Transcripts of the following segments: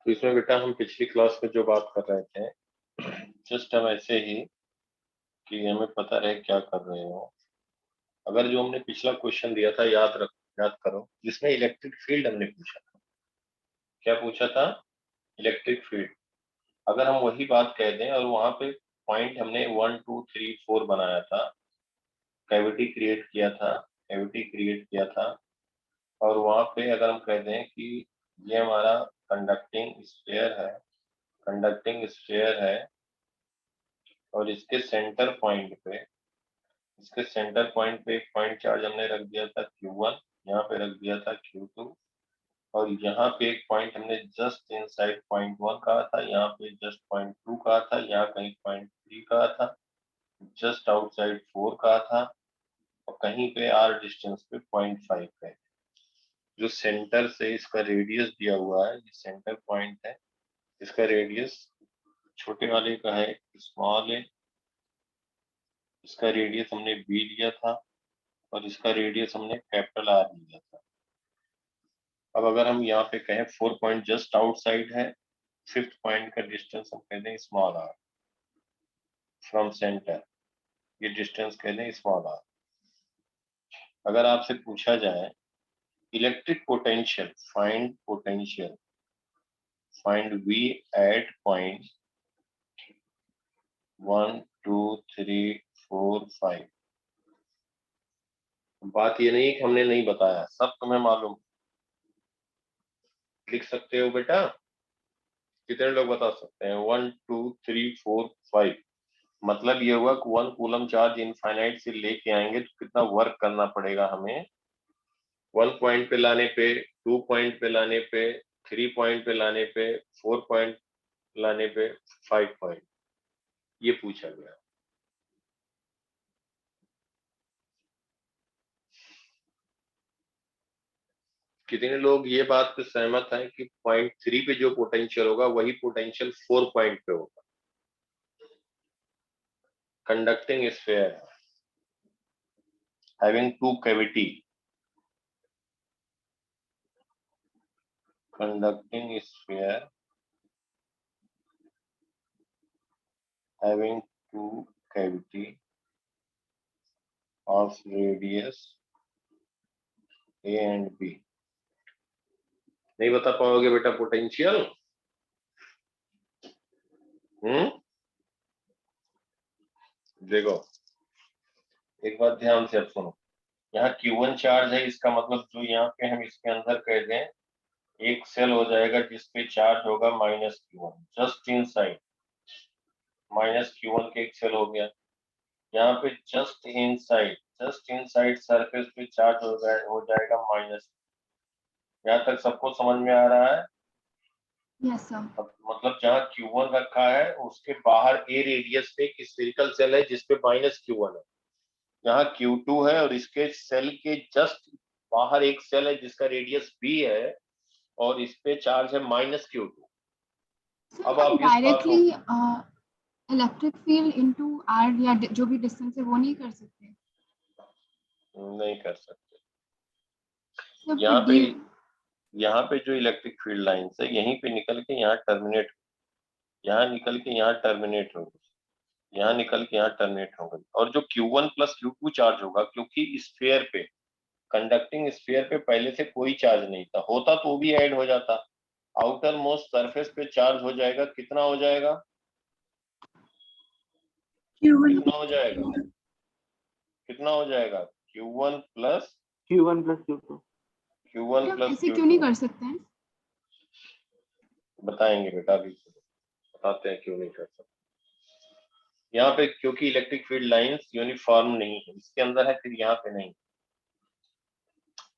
तो इसमें बेटा हम पिछली क्लास में जो बात कर रहे थे, जस्ट हम ऐसे ही कि हमें पता रहे क्या कर रहे हो। अगर जो हमने पिछला क्वेश्चन दिया था याद करो, जिसमें इलेक्ट्रिक फील्ड हमने पूछा था। क्या पूछा था? Electric field. अगर हम वही बात कह दें और वहां पे पॉइंट हमने 1 2 3 4 बनाया था, कैविटी क्रिएट किया था, और वहां पे अगर हम कह दें कि ये हमारा कंडक्टिंग स्फीयर है और इसके सेंटर पॉइंट पे एक पॉइंट चार्ज हमने रख दिया था Q1, यहाँ पे रख दिया था Q2, और यहाँ पे एक पॉइंट हमने जस्ट इनसाइड पॉइंट 1 कहा था, यहाँ पे जस्ट पॉइंट 2 कहा था, यहाँ कहीं पॉइंट 3 कहा था, जस्ट आउटसाइड 4 कहा था, और कहीं पे आर डिस्टेंस पे पॉइंट 5 है। जो सेंटर से इसका रेडियस दिया हुआ है, ये सेंटर पॉइंट है, इसका रेडियस छोटे वाले का है स्मॉल है, इसका रेडियस हमने बी लिया था और इसका रेडियस हमने कैपिटल आर लिया था। अब अगर हम यहाँ पे कहें 4 पॉइंट जस्ट आउटसाइड है, 5th पॉइंट का डिस्टेंस हम कह दें स्मॉल आर फ्रॉम सेंटर, ये डिस्टेंस कह दें स्मॉल आर। अगर आपसे पूछा जाए electric potential, find V at point 1 2 3 4 5। बात ये नहीं कि हमने नहीं बताया, सब तुम्हें मालूम। लिख सकते हो बेटा? कितने लोग बता सकते हैं? 1 2 3 4 5। मतलब ये हुआ कि 1 कूलम चार्ज इनफाइनाइट से लेके आएंगे तो कितना वर्क करना पड़ेगा हमें। 1 पॉइंट पे लाने पे, 2 पॉइंट पे लाने पे, 3 पॉइंट पे लाने पे, 4 पॉइंट लाने पे, 5 पॉइंट, ये पूछा गया। कितने लोग ये बात पे सहमत हैं कि पॉइंट 3 पे जो पोटेंशियल होगा वही पोटेंशियल 4 पॉइंट पे होगा? Conducting sphere having two cavity, conducting sphere having two cavity of radius A and B। नहीं बता पाओगे बेटा पोटेंशियल? देखो एक बात ध्यान से अब सुनो। यहाँ Q1 चार्ज है, इसका मतलब जो यहाँ पे हम इसके अंदर कह दें एक सेल हो जाएगा जिसपे चार्ज होगा -Q1, जस्ट इनसाइड -Q1 के एक सेल हो गया। यहाँ पे जस्ट इनसाइड सरफेस पे चार्ज हो जाएगा माइनस। यहाँ तक सबको समझ में आ रहा है? Yes sir. मतलब जहाँ Q1 रखा है उसके बाहर ए रेडियस पे एक स्फेरिकल सेल है जिसपे -Q1 है। यहाँ Q2 है और इसके सेल के जस्ट बाहर एक सेल है जिसका रेडियस B है और इस पे चार्ज है -Q2। अब आप directly electric field into r या जो भी डिस्टेंस है वो नहीं कर सकते? नहीं कर सकते। तो यहाँ पे जो इलेक्ट्रिक फील्ड लाइंस है यहीं पे निकल के यहाँ टर्मिनेट, यहाँ निकल के यहाँ टर्मिनेट होगी, यहाँ निकल के यहाँ टर्मिनेट होगी। और जो Q1 प्लस Q2 चार्ज होगा, क्योंकि स्फीयर पे, कंडक्टिंग स्फीयर पे पहले से कोई चार्ज नहीं था, होता तो वो भी ऐड हो जाता। आउटर मोस्ट सरफेस पे चार्ज हो जाएगा, कितना हो जाएगा? कितना हो जाएगा? कितना हो जाएगा? Q1 plus Q2। ऐसे क्यों नहीं कर सकते हैं? बताएंगे बेटा, अभी बताते हैं क्यों नहीं कर सकते। यहाँ पे क्योंकि इलेक्ट्रिक फील्ड लाइंस यूनिफॉर्म नहीं है, इसके अंदर है फिर यहाँ पे नहीं।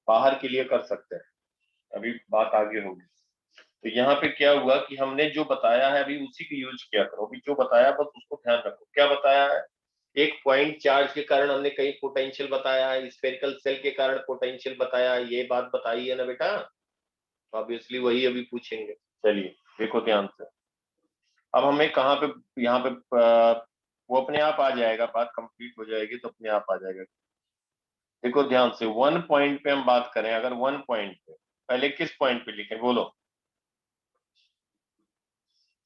बाहर के लिए कर सकते हैं, अभी बात आगे होगी। तो यहाँ पे क्या हुआ कि हमने जो बताया है अभी उसी को यूज किया करो। अभी जो बताया बस उसको ध्यान रखो। क्या बताया है? एक पॉइंट चार्ज के कारण हमने कहीं पोटेंशियल बताया है, स्फेरिकल सेल के कारण पोटेंशियल बताया है, ये बात बताई है ना बेटा? तो ऑब्वियसली वही अभी पूछेंगे। चलिए देखो ध्यान से। अब हमें कहाँ पे, यहाँ पे वो अपने आप आ जाएगा, बात कंप्लीट हो जाएगी तो अपने आप आ जाएगा। देखो ध्यान से, 1 पॉइंट पे हम बात करें, अगर 1 पॉइंट पे, पहले किस पॉइंट पे लिखें बोलो?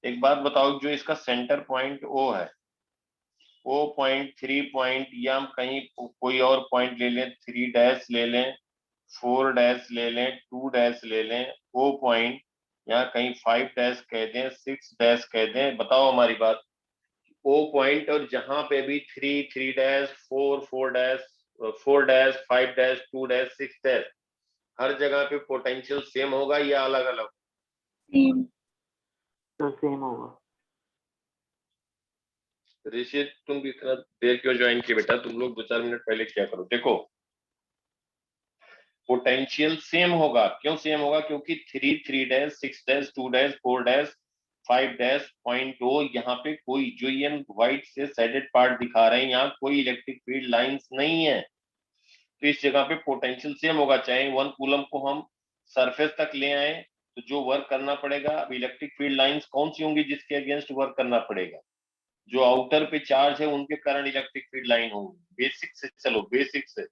एक बात बताओ, जो इसका सेंटर पॉइंट O है, O पॉइंट, 3 पॉइंट, या हम कहीं कोई और पॉइंट ले लें, 3 डैश ले लें, 4 डैश ले लें, 2 डैश ले लें, O पॉइंट, यहाँ कहीं 5 डैश कह दें, 6 डैश कह दें, बताओ हमारी बात। O पॉइंट और जहां पे भी 3 dash, 4 dash, 4 dash, 5 dash, 2 dash, 6 dash, हर जगह पे पोटेंशियल सेम होगा या अलग अलग? सेम। तो सेम होगा। ऋषि, तुम भी इतना देर क्यों ज्वाइन किए बेटा? तुम लोग 2-4 मिनट पहले क्या करो। देखो, पोटेंशियल सेम होगा। क्यों सेम होगा? क्योंकि 3 dash, 6 dash, 2 dash, 4 dash, 5 dash point O, यहाँ पे कोई, जो ये व्हाइट से शेडेड पार्ट दिखा रहे हैं, यहाँ कोई इलेक्ट्रिक फील्ड लाइंस नहीं है, तो इस जगह पे पोटेंशियल सेम होगा। चाहे 1 कूलम को हम सरफेस तक ले आए, तो जो वर्क करना पड़ेगा, अब इलेक्ट्रिक फील्ड लाइंस कौन सी होंगी जिसके अगेंस्ट वर्क करना पड़ेगा? जो आउटर पे चार्ज है उनके कारण इलेक्ट्रिक फील्ड लाइन होगी। बेसिक से चलो, बेसिक से,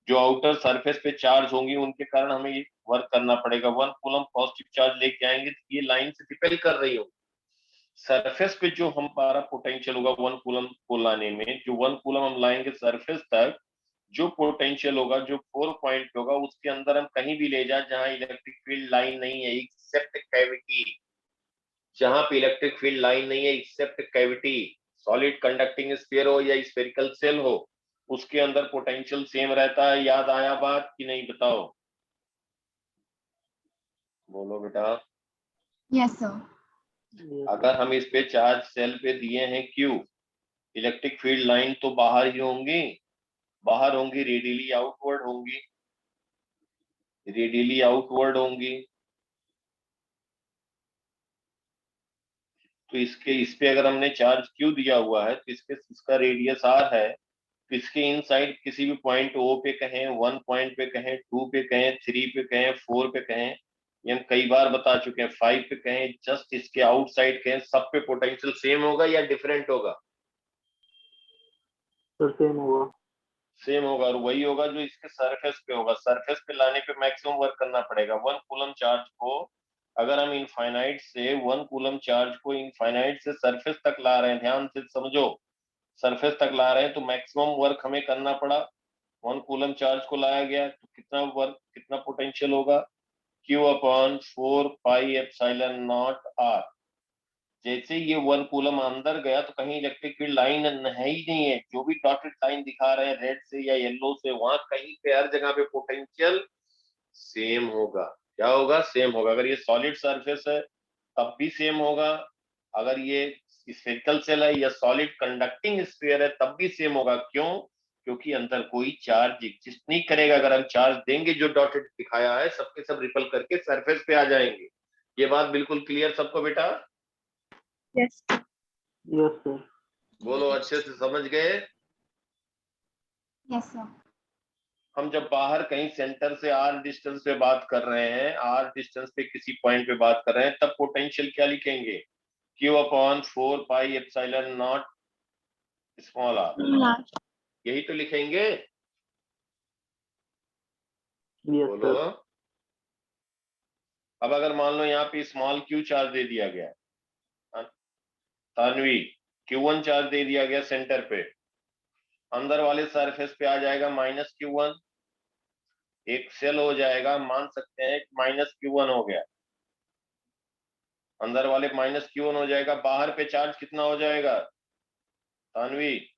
जो आउटर सरफेस पे चार्ज होंगी उनके कारण हमें ये वर्क करना पड़ेगा। 1 कूलम पॉजिटिव चार्ज लेके आएंगे तो ये लाइन से रिपेल कर रही होगी। सरफेस पे जो हमारा पोटेंशियल होगा 1 कूलम को लाने में, जो 1 कूलम हम लाएंगे सरफेस तक, जो पोटेंशियल होगा, जो 4 पॉइंट होगा, उसके अंदर हम कहीं भी ले जाए जहां इलेक्ट्रिक फील्ड लाइन नहीं है, एक्सेप्ट कैविटी, जहां पे इलेक्ट्रिक फील्ड लाइन नहीं है except cavity, solid conducting sphere हो या स्फेरिकल सेल हो, उसके अंदर पोटेंशियल सेम रहता है। याद आया बात कि नहीं? बताओ, बोलो बेटा। Yes sir. अगर हम इस पे चार्ज सेल पे दिए हैं Q, इलेक्ट्रिक फील्ड लाइन तो बाहर ही होंगी, बाहर होंगी, रेडियली आउटवर्ड होंगी, रेडियली आउटवर्ड होंगी। तो इस पे अगर हमने चार्ज Q दिया हुआ है, तो इसका रेडियस R है, तो इसके इनसाइड किसी भी पॉइंट O पे कहें, 1 पॉइंट पे कहें, 2 पे कहें, 3 पे कहें, 4 पे कहें, ये हम कई बार बता चुके हैं, 5 पे कहें, जस्ट इसके आउटसाइड कहें, सब पे पोटेंशियल सेम होगा या डिफरेंट होगा? तो सेम होगा। सेम होगा, और वही होगा जो इसके सरफेस पे होगा। सरफेस पे लाने पे मैक्सिमम वर्क करना पड़ेगा। 1 कूलम चार्ज को अगर हम इनफाइनाइट से 1 कूलम चार्ज को इनफाइनाइट से सरफेस तक ला रहे हैं, ध्यान से समझो, सरफेस तक ला रहे हैं, तो मैक्सिमम वर्क हमें करना पड़ा। 1 कूलम चार्ज को लाया गया तो कितना वर्क, कितना पोटेंशियल होगा? Q/4πε0R। जैसे ये 1 कूलम अंदर गया तो कहीं इलेक्ट्रिक फील्ड लाइन है ही नहीं है। जो भी डॉटेड लाइन दिखा रहे हैं रेड से या येलो से, वहां कहीं पे हर जगह पे पोटेंशियल सेम होगा। क्या होगा? सेम होगा। अगर ये सॉलिड सरफेस है तब भी सेम होगा, अगर ये स्फेरिकल सेल है या सॉलिड कंडक्टिंग स्फीयर है तब भी सेम होगा। क्यों? क्योंकि अंदर कोई चार्ज एग्जिस्ट नहीं करेगा। अगर हम चार्ज देंगे, जो डॉटेड दिखाया है, सबके सब रिपल करके सरफेस पे आ जाएंगे। ये बात बिल्कुल क्लियर सबको बेटा? Yes yes sir. बोलो, अच्छे से समझ गए? Yes sir. हम जब बाहर कहीं सेंटर से R डिस्टेंस पे बात कर रहे हैं, R डिस्टेंस पे किसी पॉइंट पे बात कर रहे हैं, तब पोटेंशियल क्या लिखेंगे? Q/4πε0 स्मॉल r, यही तो लिखेंगे। यस बोलो। सर। अब अगर मान लो यहाँ पे स्मॉल q चार्ज दे दिया गया, तानवी, Q1 चार्ज दे दिया गया सेंटर पे, अंदर वाले सरफेस पे आ जाएगा -Q1, एक सेल हो जाएगा, मान सकते हैं -Q1 हो गया, अंदर वाले -Q1 हो जाएगा, बाहर पे चार्ज कितना हो जाएगा Tanvi?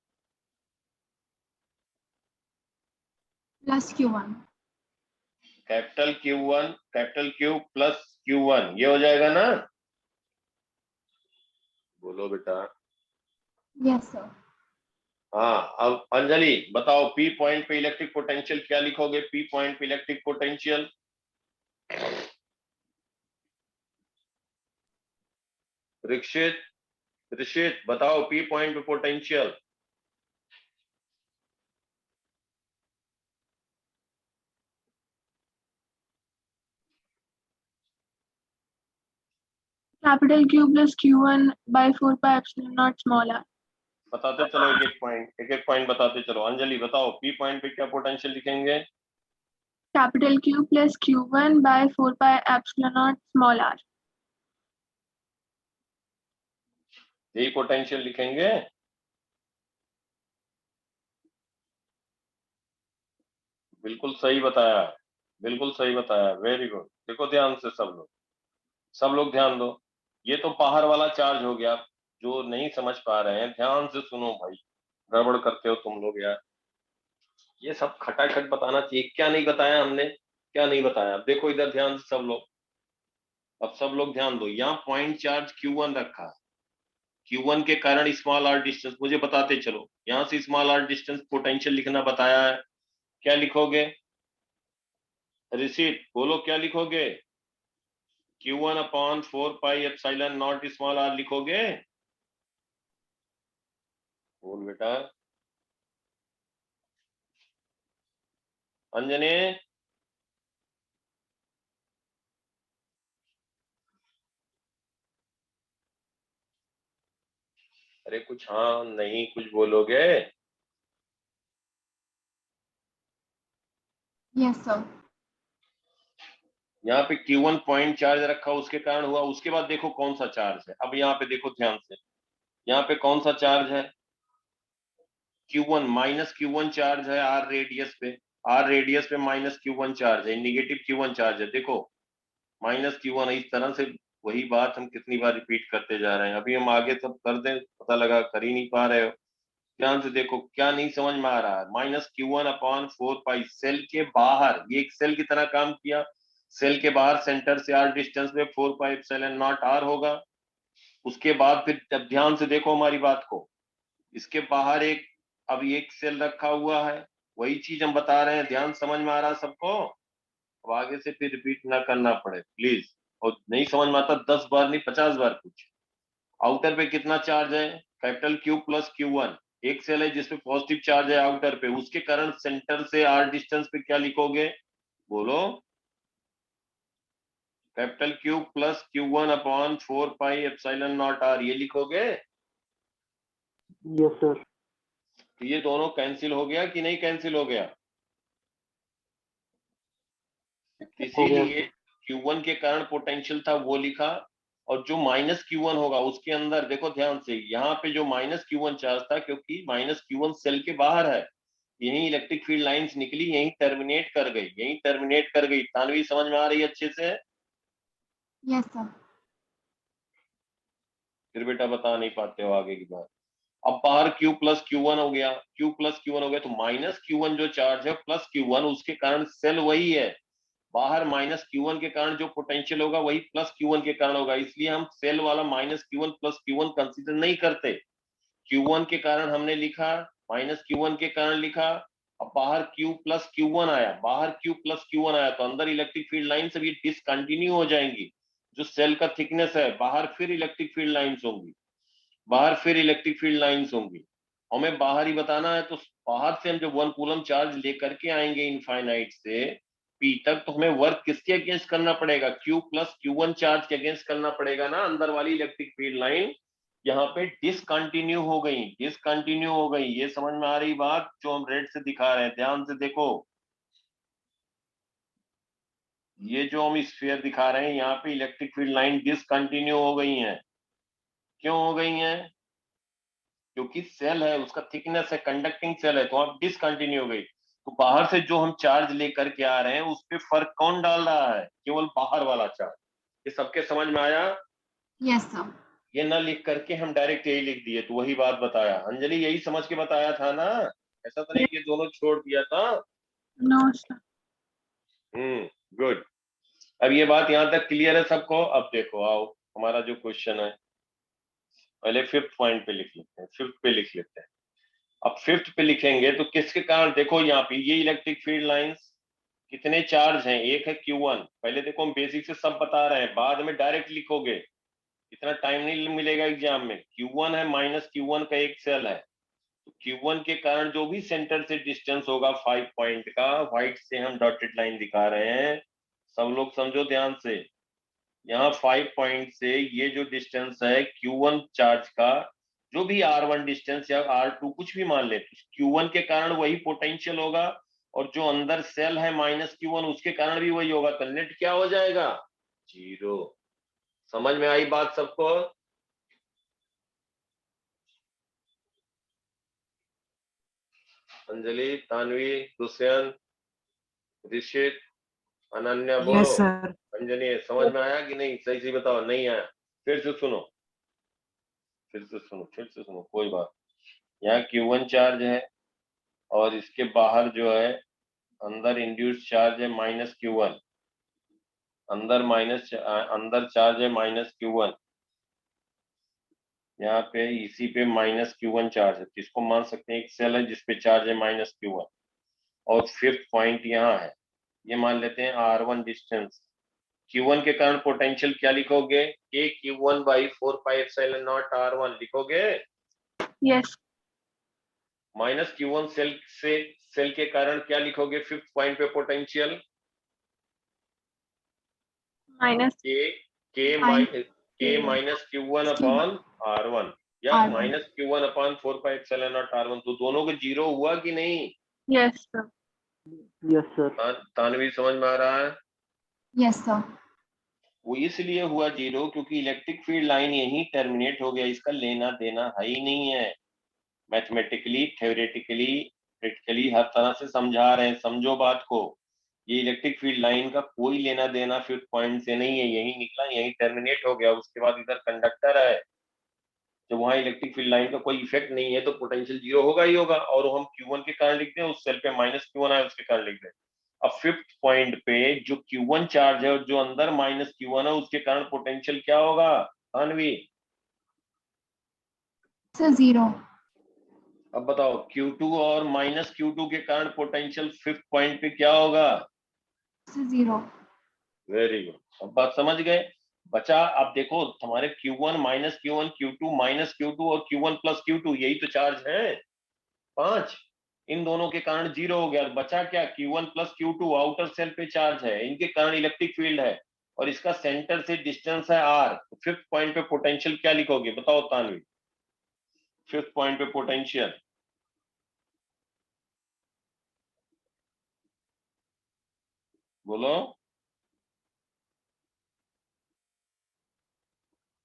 +Q1। Capital Q1, capital Q plus Q1, ये हो जाएगा ना? बोलो बेटा। Yes sir. हाँ, अब अंजलि बताओ, P पॉइंट पे इलेक्ट्रिक पोटेंशियल क्या लिखोगे? P पॉइंट पे इलेक्ट्रिक पोटेंशियल, ऋषित, ऋषित बताओ, P पॉइंट पे potential. Capital Q plus Q1 by 4πε0 small r। बताते चलो, एक एक पॉइंट बताते चलो। अंजलि बताओ, P पॉइंट पे क्या पोटेंशियल लिखेंगे? Capital Q plus Q1 by 4πε0 small r। यही पोटेंशियल लिखेंगे। बिल्कुल सही बताया, बिल्कुल सही बताया, वेरी गुड। देखो ध्यान से सब लोग ध्यान दो। ये तो बाहर वाला चार्ज हो गया। जो नहीं समझ पा रहे हैं ध्यान से सुनो भाई, गड़बड़ करते हो तुम लोग यार। ये सब खटाखट बताना चाहिए। क्या नहीं बताया हमने, क्या नहीं बताया? अब देखो इधर ध्यान से सब लोग, अब सब लोग ध्यान दो। यहाँ पॉइंट चार्ज Q1 रखा है। Q1 के कारण स्मॉल आर डिस्टेंस, मुझे बताते चलो। यहाँ से स्मॉल आर डिस्टेंस पोटेंशियल लिखना बताया है। क्या लिखोगे ऋषित, बोलो क्या लिखोगे? Q1 upon 4 pi epsilon naught small r लिखोगे? बोल बेटा अंजने। अरे कुछ हाँ नहीं कुछ बोलोगे? Yes sir. यहाँ पे Q1 पॉइंट चार्ज रखा उसके कारण हुआ। उसके बाद देखो कौन सा चार्ज है। अब यहाँ पे देखो ध्यान से, यहाँ पे कौन सा चार्ज है? Q1 माइनस Q1 चार्ज है आर रेडियस पे। आर रेडियस पे माइनस Q1 चार्ज है, निगेटिव Q1 चार्ज है। देखो माइनस Q1 है। इस तरह से वही बात हम कितनी बार रिपीट करते जा रहे हैं। अभी हम आगे सब कर दें, पता लगा कर ही नहीं पा रहे हो। ध्यान से देखो क्या नहीं समझ में आ रहा है। माइनस Q1 अपॉन 4 पाई, सेल के बाहर ये एक सेल की तरह काम किया। सेल के बाहर सेंटर से आर डिस्टेंस में 4 पाई एप्सिलॉन नॉट आर होगा। उसके बाद फिर जब ध्यान से देखो हमारी बात को, इसके बाहर एक, अब एक सेल रखा हुआ है। वही चीज हम बता रहे हैं। ध्यान समझ में आ रहा है सबको? अब आगे से फिर रिपीट ना करना पड़े प्लीज। और नहीं समझ में आता 10 बार नहीं 50 बार पूछ। आउटर पे कितना चार्ज है? Capital Q plus Q1। एक सेल है जिसपे पॉजिटिव चार्ज है आउटर पे, उसके कारण सेंटर से आर डिस्टेंस पे क्या लिखोगे? बोलो। Capital Q plus Q1 upon 4 pi epsilon naught r, ये लिखोगे? Yes sir. तो ये दोनों कैंसिल हो गया कि नहीं कैंसिल हो गया? हो गया इसीलिए Q1 के कारण पोटेंशियल था वो लिखा। और जो माइनस Q1 होगा उसके अंदर देखो ध्यान से, यहाँ पे जो माइनस Q1 चार्ज था, क्योंकि माइनस Q1 सेल के बाहर है, यही इलेक्ट्रिक फील्ड लाइंस निकली, यही टर्मिनेट कर गई, यही टर्मिनेट कर गई। तानवी समझ में आ रही है अच्छे से? Yes sir. फिर बेटा बता नहीं पाते हो आगे की बात। अब बाहर Q प्लस Q1 हो गया, Q प्लस Q1 हो गया, तो माइनस Q1 जो चार्ज है प्लस Q1, उसके कारण सेल वही है। बाहर माइनस Q1 के कारण जो पोटेंशियल होगा वही प्लस Q1 के कारण होगा। इसलिए हम सेल वाला minus Q1 plus Q1 consider नहीं करते। Q1 के कारण हमने लिखा, माइनस Q1 के कारण लिखा। अब बाहर Q प्लस Q1 आया, बाहर Q प्लस Q1 आया, तो अंदर इलेक्ट्रिक फील्ड लाइन सब ये डिसकंटिन्यू हो जाएंगी। जो सेल का थिकनेस है, बाहर फिर इलेक्ट्रिक फील्ड लाइंस होंगी, बाहर फिर इलेक्ट्रिक फील्ड लाइंस होंगी। हमें बाहर ही बताना है, तो बाहर से हम जब 1 कूलम चार्ज लेकर के आएंगे इनफाइनाइट से P तक, तो हमें वर्क किसके अगेंस्ट करना पड़ेगा? Q प्लस Q1 चार्ज के अगेंस्ट करना पड़ेगा ना। अंदर वाली इलेक्ट्रिक फील्ड लाइन यहाँ पे डिसकंटिन्यू हो गई, डिसकंटिन्यू हो गई। ये समझ में आ रही बात जो हम रेड से दिखा रहे हैं? ध्यान से देखो, ये जो हम स्फीयर दिखा रहे हैं यहाँ पे इलेक्ट्रिक फील्ड लाइन डिसकंटिन्यू हो गई हैं। क्यों हो गई हैं? क्योंकि सेल है, उसका थिकनेस है, कंडक्टिंग सेल है, तो आप डिसकंटिन्यू हो गई। तो बाहर से जो हम चार्ज लेकर के आ रहे हैं उस पे फर्क कौन डाल रहा है? केवल बाहर वाला चार्ज। ये सबके समझ में आया? Yes sir. ये ना लिख करके हम डायरेक्ट यही लिख दिए, तो वही बात बताया। अंजलि यही समझ के बताया था ना? ऐसा तो नहीं कि ये दोनों छोड़ दिया था। No, sir. गुड। अब ये बात यहाँ तक क्लियर है सबको? अब देखो आओ, हमारा जो क्वेश्चन है पहले फिफ्थ पॉइंट पे लिख लेते हैं, फिफ्थ पे लिख लेते हैं। अब फिफ्थ पे लिखेंगे तो किसके कारण? देखो यहाँ पे ये इलेक्ट्रिक फील्ड लाइंस कितने चार्ज हैं? एक है Q1। पहले देखो हम बेसिक से सब बता रहे हैं, बाद में डायरेक्ट लिखोगे, इतना टाइम नहीं मिलेगा एग्जाम में। Q1 है, माइनस Q1 का एक सेल है, तो Q1 के कारण जो भी सेंटर से डिस्टेंस होगा 5 पॉइंट का, व्हाइट से हम डॉटेड लाइन दिखा रहे हैं, सब लोग समझो ध्यान से। यहाँ 5 पॉइंट से ये जो डिस्टेंस है Q1 चार्ज का, जो भी R1 डिस्टेंस या R2 कुछ भी मान ले, तो Q1 के कारण वही पोटेंशियल होगा, और जो अंदर सेल है माइनस Q1 उसके कारण भी वही होगा। तो नेट क्या हो जाएगा? 0। समझ में आई बात सबको? अंजलि, तानवी, दुष्यंत, ऋषित, अनन्या, बोलो। Yes sir. अंजलि, समझ में आया कि नहीं? सही से बताओ। नहीं आया फिर से सुनो, कोई बात। यहाँ Q1 चार्ज है और इसके बाहर जो है अंदर इंड्यूस चार्ज है -Q1, अंदर चार्ज है -Q1, यहाँ पे इसी पे -Q1 चार्ज है। इसको मान सकते हैं एक सेल है जिसपे चार्ज है -Q1 और फिफ्थ पॉइंट यहाँ है, ये मान लेते हैं R1 डिस्टेंस। Q1 के कारण पोटेंशियल क्या लिखोगे? K/4πε0 R1 लिखोगे। Yes. -Q1 सेल के कारण क्या लिखोगे फिफ्थ पॉइंट पे potential? Minus. K-Q1 upon R1 या R1. -Q1 upon 4πε0 R1। तो दोनों को जीरो हुआ कि नहीं? Yes, sir. Yes, sir. Tanvi, समझ में आ रहा है? Yes, sir. वो इसलिए हुआ जीरो क्योंकि इलेक्ट्रिक फील्ड लाइन यहीं टर्मिनेट हो गया, इसका लेना देना है ही नहीं है। मैथमेटिकली, थ्योरेटिकली, प्रैक्टिकली हर तरह से समझा रहे हैं, समझो बात को। ये इलेक्ट्रिक फील्ड लाइन का कोई लेना देना फिफ्थ पॉइंट से नहीं है, यही निकला, यही टर्मिनेट हो गया। उसके बाद इधर कंडक्टर है, जब वहां इलेक्ट्रिक फील्ड लाइन का कोई इफेक्ट नहीं है तो पोटेंशियल जीरो होगा ही होगा। और हम Q1 के कारण लिखते हैं, उस सेल पे -Q1 है उसके कारण लिखते हैं। अब फिफ्थ पॉइंट पे जो Q1 चार्ज है और जो अंदर -Q1 है उसके कारण पोटेंशियल क्या होगा अनवी? Sir, 0. अब बताओ Q2 और -Q2 के कारण पोटेंशियल फिफ्थ पॉइंट पे क्या होगा? Sir, 0. वेरी गुड, अब बात समझ गए। बचा, अब देखो तुम्हारे Q1 -Q1 Q2 -Q2 और Q1 + Q2, यही तो चार्ज है 5। इन दोनों के कारण जीरो हो गया। बचा क्या? Q1 + Q2 आउटर सेल पे चार्ज है, इनके कारण इलेक्ट्रिक फील्ड है और इसका सेंटर से डिस्टेंस है R। तो फिफ्थ पॉइंट पे पोटेंशियल क्या लिखोगे? बताओ तानवी, फिफ्थ पॉइंट पे पोटेंशियल बोलो।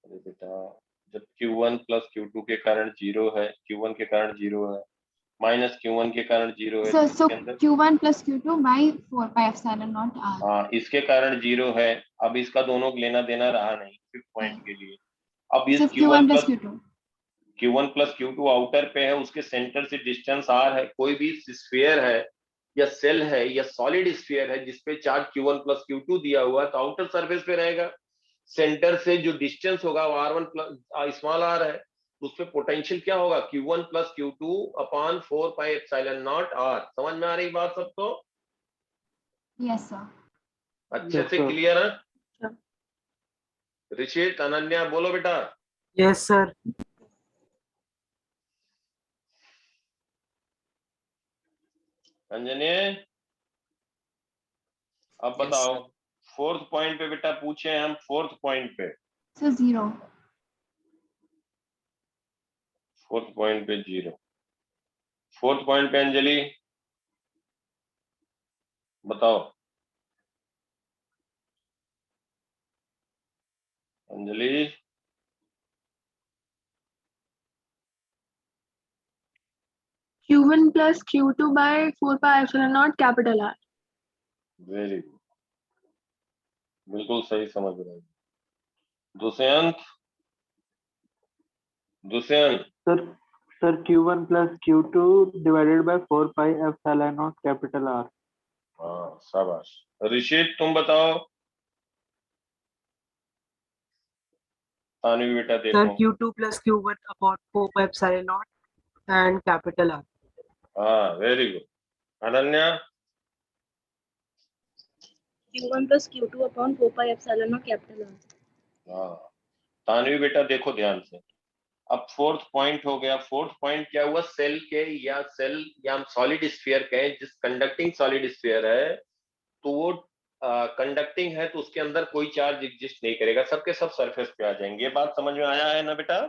अरे बेटा, जब Q1 + Q2 के कारण जीरो है, Q1 के कारण जीरो है, -Q1 के कारण जीरो है, So, तो so इसके अंदर Q1 + Q2 by 4πε0 R. हाँ, इसके कारण जीरो है। अब इसका दोनों को लेना देना रहा नहीं फिफ्थ पॉइंट के लिए। अब इस सिर्फ Q1 + Q2. Q1 + Q2 outer पे है, उसके सेंटर से डिस्टेंस R है। कोई भी स्फीयर है या सेल है या सॉलिड स्फीयर है जिसपे चार्ज Q1 + Q2 दिया हुआ है तो आउटर सरफेस पे रहेगा। सेंटर से जो डिस्टेंस होगा वो R1 स्मॉल r है, तो उसपे पोटेंशियल क्या होगा? Q1 + Q2 upon 4πε0 R। समझ में आ रही बात सबको? Yes, sir. अच्छे Yes, से sir. क्लियर है? Sure. ऋषित, अनन्या, बोलो बेटा। Yes sir. अंजनी, अब बताओ फोर्थ पॉइंट पे बेटा पूछे हम, फोर्थ पॉइंट पे। Sir, 0. फोर्थ पॉइंट पे जीरो। फोर्थ पॉइंट पे अंजलि बताओ। Anjali, Q1 + Q2 by 4πε0 capital R. Very good, बिल्कुल सही समझ रहे हैं। Dushyant, Sir, Q1 + Q2 divided by 4πε0 capital R. हाँ शाबाश। ऋषित, तुम बताओ। तानवी बेटा सर देखो। Q2 + Q1 upon 4πε0 and capital R। हाँ very good. Ananya, Q1 + Q2 upon 4πε0 capital R. हाँ तानवी बेटा देखो ध्यान से। अब फोर्थ पॉइंट हो गया। फोर्थ पॉइंट क्या हुआ? सेल के या हम सॉलिड स्फीयर कहें, जिस कंडक्टिंग सॉलिड स्फीयर है तो वो कंडक्टिंग है तो उसके अंदर कोई चार्ज एग्जिस्ट नहीं करेगा, सबके सब सरफेस पे आ जाएंगे। ये बात समझ में आया है ना बेटा?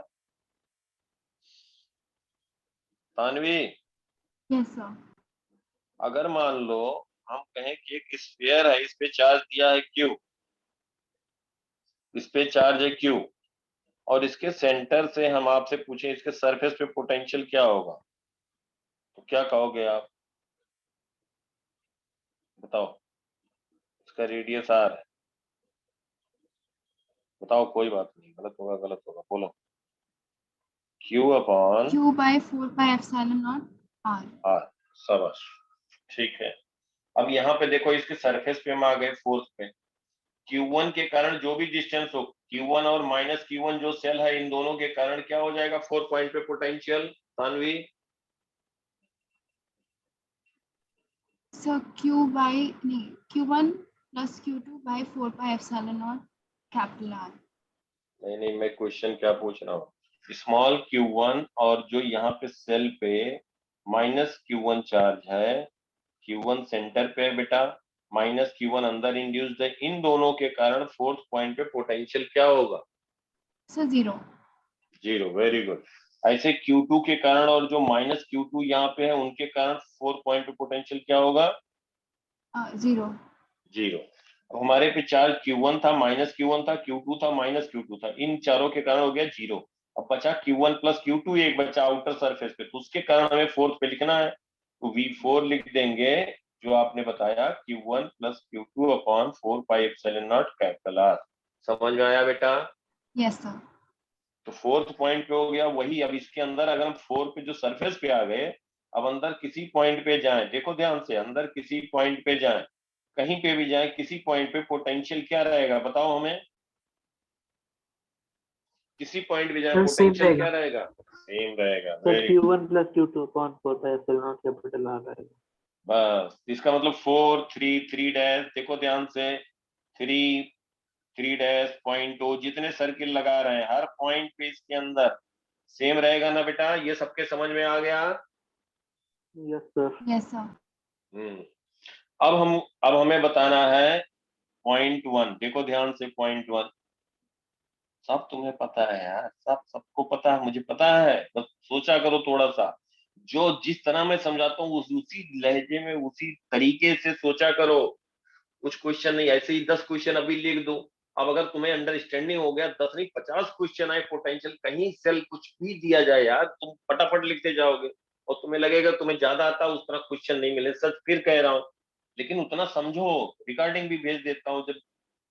Tanvi, Yes, sir. अगर मान लो हम कहें कि एक स्फीयर है, इस पे चार्ज दिया है Q, इस पे चार्ज है Q, और इसके सेंटर से हम आपसे पूछें इसके सरफेस पे पोटेंशियल क्या होगा, तो क्या कहोगे आप, बताओ। इसका रेडियस आर है, बताओ, कोई बात नहीं, गलत होगा गलत होगा, बोलो। Q upon Q by 4 pi epsilon naught R. R, शाबाश, ठीक है। अब यहाँ पे देखो, इसके सरफेस पे हम आ गए, फोर्स पे। Q1 के कारण जो भी डिस्टेंस हो, Q1 और माइनस Q1 जो सेल है, इन दोनों के कारण क्या हो जाएगा 4 पॉइंट पे potential, Tanvi? So Q by नहीं, Q1 plus Q2 by 4 pi epsilon naught capital R. नहीं नहीं, मैं क्वेश्चन क्या पूछ रहा हूँ, स्मॉल Q1 और जो यहाँ पे सेल पे माइनस Q1 चार्ज है, Q1 सेंटर पे है बेटा, माइनस Q1 अंदर इंड्यूस्ड है, इन दोनों के कारण फोर्थ पॉइंट पे पोटेंशियल क्या होगा? So 0. 0, very good. ऐसे Q2 के कारण और जो माइनस Q2 यहाँ पे है, उनके कारण फोर्थ पॉइंट पे पोटेंशियल क्या होगा? 0. 0। अब हमारे पे चार्ज Q1 था, माइनस Q1 था, Q2 था, माइनस Q2 था, इन चारों के कारण हो गया 0। अब बचा Q1 प्लस Q2, एक बचा आउटर सरफेस पे, तो उसके कारण हमें फोर्थ पे लिखना है, तो V4 लिख देंगे, जो आपने बताया Q1 plus Q2 upon 4 pi epsilon not capital R। समझ में आया बेटा? Yes sir. तो फोर्थ पॉइंट पे हो गया वही। अब इसके अंदर अगर हम 4 पे जो सरफेस पे आ गए, अब अंदर किसी पॉइंट पे जाएं, देखो ध्यान से, अंदर किसी पॉइंट पे जाएं, कहीं पे भी जाए, किसी पॉइंट पे पोटेंशियल क्या रहेगा, बताओ हमें। किसी पॉइंट पे जाए, सर सेम पोटेंशियल क्या रहेगा। रहेगा? सेम रहेगा, sir very good. Q1 plus Q2 upon 4 pi epsilon naught capital R आएगा। बस इसका मतलब 4 3 3 डैश, देखो ध्यान से, 3 3 डैश, पॉइंट, जितने सर्किल लगा रहे हैं हर पॉइंट पे इसके अंदर सेम रहेगा ना बेटा? ये सबके समझ में आ गया? Yes sir. Yes sir. हम्म। अब हमें बताना है पॉइंट 1, देखो ध्यान से, पॉइंट 1 सब तुम्हें पता है यार, सबको पता है, मुझे पता है, बस सोचा करो थोड़ा सा, जो जिस तरह मैं समझाता हूँ उसी लहजे में, उसी तरीके से सोचा करो। कुछ क्वेश्चन नहीं ऐसे ही 10 क्वेश्चन अभी लिख दो, अब अगर तुम्हें अंडरस्टैंडिंग हो गया, 10 नहीं 50 क्वेश्चन आए पोटेंशियल, कहीं सेल कुछ भी दिया जाए यार, तुम फटाफट लिखते जाओगे, और तुम्हें लगेगा तुम्हें ज्यादा आता, उस तरह क्वेश्चन नहीं मिले, सच फिर कह रहा हूँ, लेकिन उतना समझो। रिकॉर्डिंग भी भेज देता हूँ, जब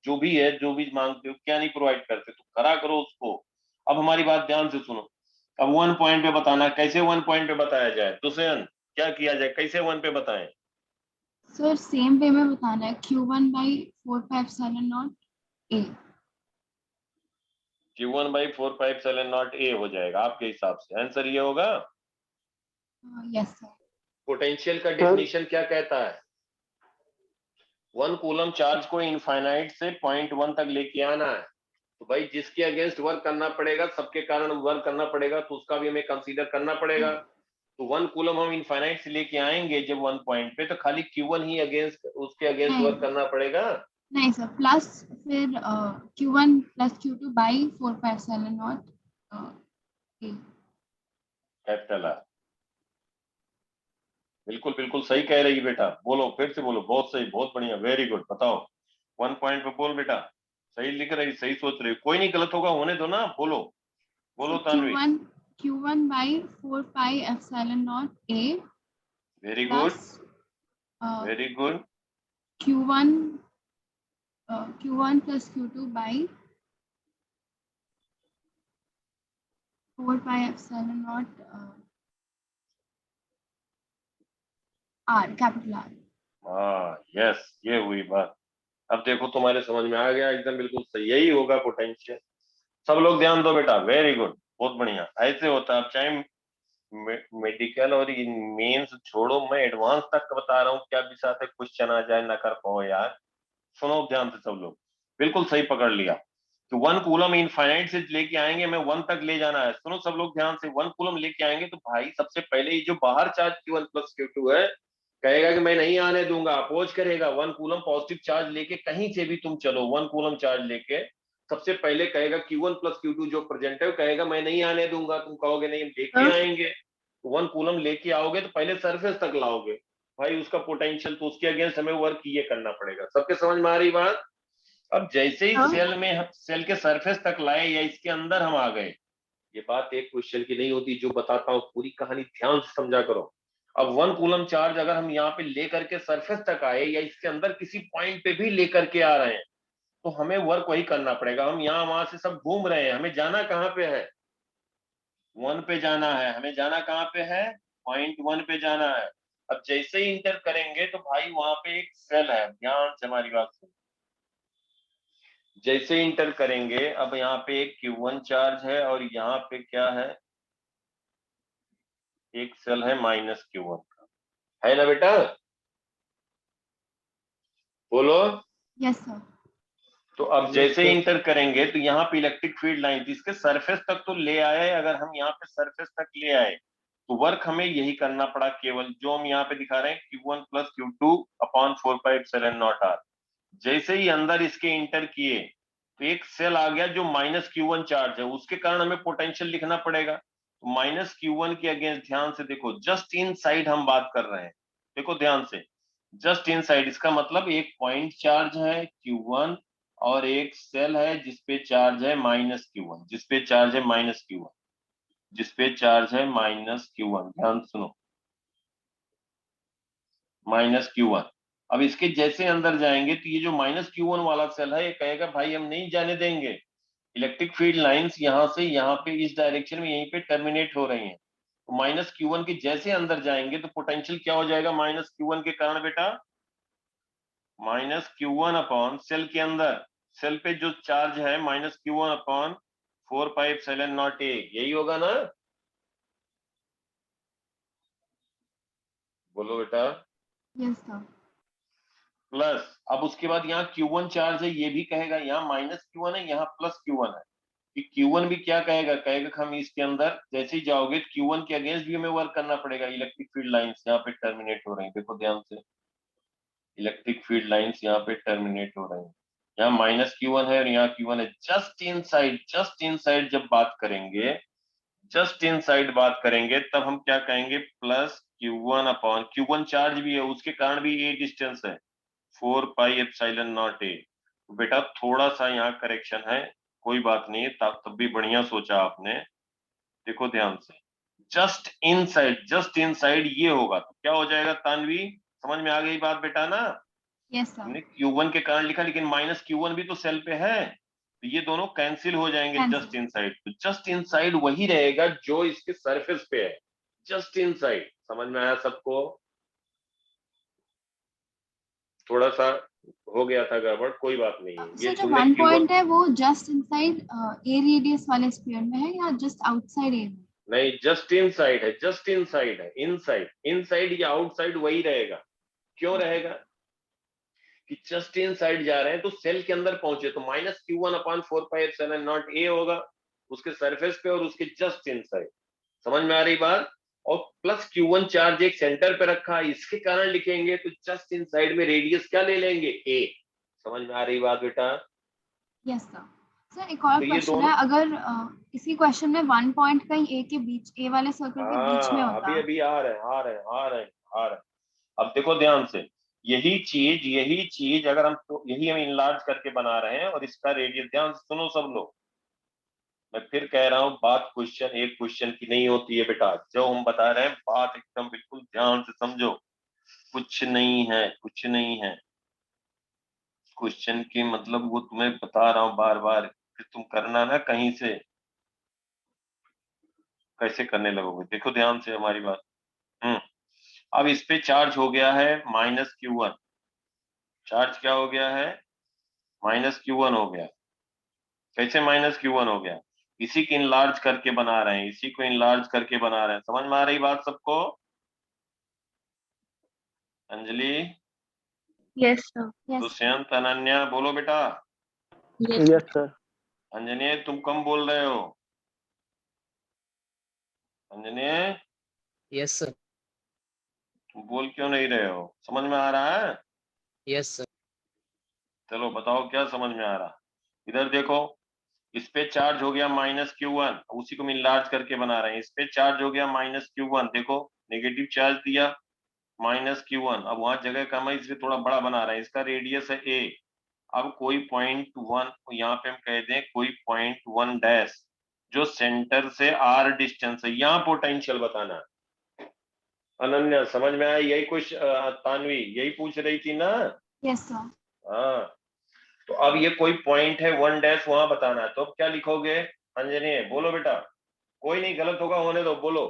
जो भी है, जो भी मांगते हो, क्या नहीं प्रोवाइड करते, तो करा करो उसको। अब हमारी बात ध्यान से सुनो, अब 1 पॉइंट पे बताना, कैसे 1 पॉइंट पे बताया जाए, दुष्यंत क्या किया जाए, कैसे 1 पे बताएं? सर सेम वे में बताना है, Q1 by 4 pi epsilon naught A. Q1 by 4 pi epsilon naught A हो जाएगा आपके हिसाब से, आंसर ये होगा। Yes sir. पोटेंशियल का डेफिनेशन क्या कहता है? 1 कूलम चार्ज को इनफाइनाइट से 0.1 तक लेके आना है, तो भाई जिसके अगेंस्ट वर्क करना पड़ेगा, सबके कारण वर्क करना पड़ेगा, तो उसका भी हमें कंसीडर करना पड़ेगा। तो 1 कूलम हम इनफाइनाइट से लेके आएंगे जब 1 पॉइंट पे, तो खाली Q1 ही अगेंस्ट, उसके अगेंस्ट वर्क करना पड़ेगा। नहीं सर, प्लस फिर Q1 plus Q2 by 4 pi epsilon naught A. Capital R. बिल्कुल बिल्कुल सही कह रही है बेटा, बोलो फिर से बोलो, बहुत सही, बहुत बढ़िया, वेरी गुड। बताओ 1 पॉइंट पे बोल बेटा, सही लिख रही, सही सोच रही, कोई नहीं, गलत होगा होने दो ना, बोलो बोलो So Tanvi. Q1 by 4 pi epsilon naught A very good, plus very good. Q1 plus Q2 by 4 pi epsilon naught R, capital R. हाँ यस, ये हुई बात। अब देखो तुम्हारे समझ में आ गया, एकदम बिल्कुल सही, यही होगा पोटेंशियल। सब लोग ध्यान दो बेटा, वेरी गुड, बहुत बढ़िया, ऐसे होता है। अब चाहे मेडिकल और मेंस छोड़ो, मैं एडवांस तक बता रहा हूँ, क्या विषय से क्वेश्चन आ जाए ना कर पाओ यार। सुनो ध्यान से सब लोग, बिल्कुल सही पकड़ लिया कि 1 कूलम इनफाइनाइट से लेके आएंगे, मैं 1 तक ले जाना है। सुनो सब लोग ध्यान से, 1 कूलम लेके आएंगे तो भाई सबसे पहले ये जो बाहर चार्ज Q1 प्लस Q2 है, कहेगा कि मैं नहीं आने दूंगा, अपोज करेगा। 1 कूलम पॉजिटिव चार्ज लेके कहीं से भी तुम चलो, 1 कूलम चार्ज लेके सबसे पहले कहेगा Q1 प्लस Q2 जो प्रेजेंट है, कहेगा मैं नहीं आने दूंगा। तुम कहोगे नहीं, हम लेके आएंगे। 1 कूलम लेके आओगे तो पहले सरफेस तक लाओगे, भाई उसका पोटेंशियल, तो उसके अगेंस्ट हमें वर्क ये करना पड़ेगा। सबके समझ में आ रही बात? अब जैसे ही सेल के सरफेस तक लाए या इसके अंदर हम आ गए, ये बात एक क्वेश्चन की नहीं होती, जो बताता हूँ पूरी कहानी ध्यान से समझा करो। अब 1 कूलम चार्ज अगर हम यहाँ पे लेकर के सरफेस तक आए या इसके अंदर किसी पॉइंट पे भी लेकर के आ रहे हैं तो हमें वर्क वही करना पड़ेगा। हम यहाँ वहां से सब घूम रहे हैं, हमें जाना कहाँ पे है? 1 पे जाना है। हमें जाना कहाँ पे है? पॉइंट 1 पे जाना है। अब जैसे ही इंटर करेंगे तो भाई वहां पे एक सेल है, ध्यान से हमारी बात सुन। जैसे इंटर करेंगे, अब यहाँ पे एक Q1 चार्ज है और यहाँ पे क्या है? एक सेल है -Q1 का, है ना बेटा? बोलो। Yes sir. तो अब जैसे ही इंटर करेंगे तो यहाँ पे इलेक्ट्रिक फील्ड लाइन थी, इसके सरफेस तक तो ले आए। अगर हम यहाँ पे सरफेस तक ले आए तो वर्क हमें यही करना पड़ा, केवल जो हम यहाँ पे दिखा रहे हैं Q1 + Q2 अपॉन 4πε0r। जैसे ही अंदर इसके इंटर किए तो एक सेल आ गया जो -Q1 चार्ज है, उसके कारण हमें पोटेंशियल लिखना पड़ेगा। तो -Q1 के अगेंस्ट ध्यान से देखो, जस्ट इन साइड हम बात कर रहे हैं, देखो ध्यान से, जस्ट इन साइड, इसका मतलब एक पॉइंट चार्ज है Q1 और एक सेल है जिसपे चार्ज है -Q1, जिसपे चार्ज है -Q1, जिसपे चार्ज है -Q1। ध्यान सुनो, -Q1। अब इसके जैसे अंदर जाएंगे तो ये जो -Q1 वाला सेल है ये कहेगा भाई हम नहीं जाने देंगे, इलेक्ट्रिक फील्ड लाइंस यहाँ से यहाँ पे इस डायरेक्शन में यहीं पे टर्मिनेट हो रही हैं। तो -Q1 के जैसे अंदर जाएंगे तो पोटेंशियल क्या हो जाएगा -Q1 के कारण बेटा? -Q1 अपॉन सेल के अंदर, सेल पे जो चार्ज है -Q1 अपॉन 4πε0a, यही होगा ना? बोलो बेटा। Yes sir. प्लस अब उसके बाद यहाँ Q1 चार्ज है, ये भी कहेगा यहाँ -Q1 है, यहाँ +Q1 है, कि Q1 भी क्या कहेगा? कहेगा कि हम इसके अंदर जैसे ही जाओगे Q1 के अगेंस्ट भी हमें वर्क करना पड़ेगा। इलेक्ट्रिक फील्ड लाइंस यहाँ पे टर्मिनेट हो रही है, देखो ध्यान से, इलेक्ट्रिक फील्ड लाइंस यहाँ पे टर्मिनेट हो रही हैं। यहाँ -Q1 है और यहाँ Q1 है। जस्ट इन साइड जब बात करेंगे, जस्ट इन साइड बात करेंगे तब हम क्या कहेंगे? +Q1 अपॉन Q1 चार्ज भी है, उसके कारण भी ए डिस्टेंस है, 4πε0a। बेटा थोड़ा सा यहाँ करेक्शन है, कोई बात नहीं, तब भी बढ़िया सोचा आपने। देखो ध्यान से, जस्ट इन साइड ये होगा तो क्या हो जाएगा तानवी? समझ में आ गई बात बेटा ना? Yes sir. हमने Q1 के कारण लिखा, लेकिन -Q1 भी तो सेल पे है, तो ये दोनों कैंसिल हो जाएंगे Cancel. Just in side. तो जस्ट इन साइड वही रहेगा जो इसके सरफेस पे है, जस्ट इन साइड। समझ में आया सबको? थोड़ा सा हो गया था गड़बड़, कोई बात नहीं है। ये सर जो तुमने 1 Q1 पॉइंट है वो जस्ट इनसाइड ए रेडियस वाले स्फीयर में है या जस्ट आउटसाइड ए में? नहीं, जस्ट इन साइड है, जस्ट इन साइड है, इनसाइड या आउटसाइड वही रहेगा। क्यों रहेगा? कि जस्ट इन साइड जा रहे हैं तो सेल के अंदर पहुंचे तो -Q1 अपॉन 4πε0a होगा उसके सरफेस पे और उसके जस्ट इन साइड। समझ में आ रही बात? और +Q1 चार्ज एक सेंटर पे रखा है, इसके कारण लिखेंगे तो जस्ट इन साइड में रेडियस क्या ले लेंगे? a। समझ में आ रही बात बेटा? Yes sir. सर एक और तो ये क्वेश्चन दोनों, है, अगर इसी क्वेश्चन में 1 पॉइंट कहीं ए के बीच, ए वाले सर्कल के बीच में होता। अभी आ रहे हैं। अब देखो ध्यान से, यही चीज अगर हम तो यही हम इनलार्ज करके बना रहे हैं और इसका रेडियस, ध्यान से सुनो सब लोग, मैं फिर कह रहा हूं बात क्वेश्चन एक क्वेश्चन की नहीं होती है बेटा, जो हम बता रहे हैं बात एकदम बिल्कुल ध्यान से समझो। कुछ नहीं है क्वेश्चन की, मतलब वो तुम्हें बता रहा हूं बार बार, फिर तुम करना ना कहीं से कैसे करने लगोगे। देखो ध्यान से हमारी बात। अब इस पे चार्ज हो गया है -Q1, चार्ज क्या हो गया है? -Q1 हो गया। कैसे -Q1 हो गया? इसी को इनलार्ज करके बना रहे हैं, इसी को इनलार्ज करके बना रहे हैं। समझ में आ रही बात सबको? Anjali, Yes, sir. Yes Dushyant, Ananya, बोलो बेटा। Yes, sir. अंजनी तुम कम बोल रहे हो। Anjani yes sir. तुम बोल क्यों नहीं रहे हो? समझ में आ रहा है? Yes sir. चलो बताओ क्या समझ में आ रहा? इधर देखो, इस पे चार्ज हो गया -Q1, उसी को हम इनलार्ज करके बना रहे हैं। इस पे चार्ज हो गया -Q1, देखो नेगेटिव चार्ज दिया -Q1। अब वहां जगह कम है इसलिए थोड़ा बड़ा बना रहे हैं, इसका रेडियस है a। अब कोई .1 यहाँ पे हम कह दें, कोई .1 जो सेंटर से r डिस्टेंस है, यहाँ पोटेंशियल बताना है। अनन्या समझ में आया? यही कुछ तानवी यही पूछ रही थी ना? Yes, sir. हाँ, तो अब ये कोई पॉइंट है 1 डैश वहां बताना है, तो अब क्या लिखोगे? अंजनी बोलो बेटा, कोई नहीं, गलत होगा होने दो, बोलो।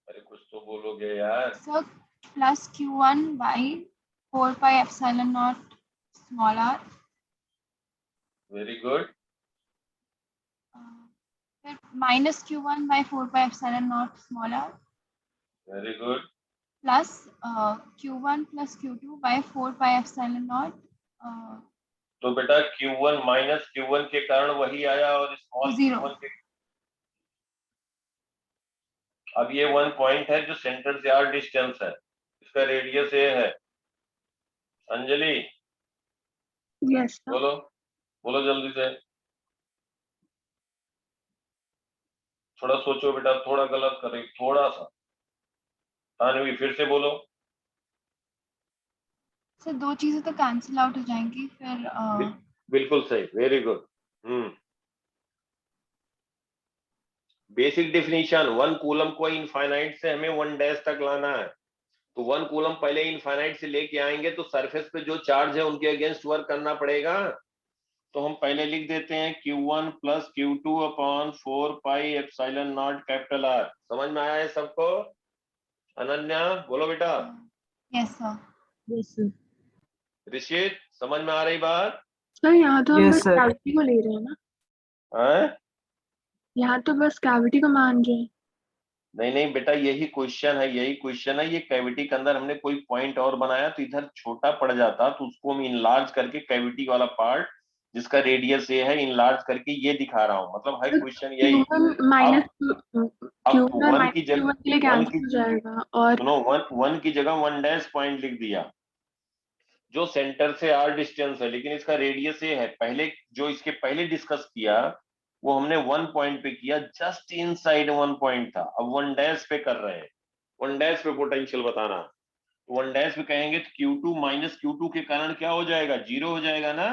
अरे कुछ तो बोलोगे यार। So plus Q1 by 4 pi epsilon naught small r. Very good. फिर minus Q1 by 4 pi epsilon naught small r very good. plus Q1 plus Q2 by 4 pi epsilon naught तो बेटा Q1 माइनस Q1 के कारण वही आया, और small Zero. Q1 के, अब ये 1 पॉइंट है जो सेंटर से r डिस्टेंस है, इसका रेडियस a है। Anjali Yes, sir. बोलो, बोलो जल्दी से, थोड़ा सोचो बेटा, थोड़ा गलत करे थोड़ा सा। तानवी फिर से बोलो। सर दो चीजें तो कैंसिल आउट हो जाएंगी, फिर बिल्कुल सही, very good. Basic definition, 1 coulomb को इनफाइनाइट से हमें 1 डैश तक लाना है, तो 1 कूलम पहले इनफाइनाइट से लेके आएंगे तो सरफेस पे जो चार्ज है उनके अगेंस्ट वर्क करना पड़ेगा। तो हम पहले लिख देते हैं Q1 plus Q2 upon 4 pi epsilon not capital R। समझ में आया है सबको? अनन्या बोलो बेटा। Yes sir. Yes, sir. Rishit समझ में आ रही बात? सर यहाँ तो हम Yes, बस sir. कैविटी को ले रहे हैं ना, हैं? यहाँ तो बस कैविटी को मान रहे हैं। नहीं नहीं बेटा, यही क्वेश्चन है, यही क्वेश्चन है। ये कैविटी के अंदर हमने कोई पॉइंट और बनाया तो इधर छोटा पड़ जाता, तो उसको हम इनलार्ज करके कैविटी वाला पार्ट जिसका रेडियस ये है इनलार्ज करके ये दिखा रहा हूँ, मतलब है क्वेश्चन यही। Q1 माइनस अब Q1 और 1 की माइनस Q1 के लिए जगह 1 कैंसिल की, हो जाएगा और सुनो, 1 की जगह 1 डैश पॉइंट लिख दिया जो सेंटर से r डिस्टेंस है, लेकिन इसका रेडियस ये है। पहले जो इसके पहले डिस्कस किया वो हमने 1 पॉइंट पे किया, जस्ट इनसाइड 1 पॉइंट था, अब 1 डैश पे कर रहे हैं। 1 डैश पे पोटेंशियल बताना, 1 डैश पे कहेंगे तो Q2 माइनस Q2 के कारण क्या हो जाएगा? 0 हो जाएगा ना।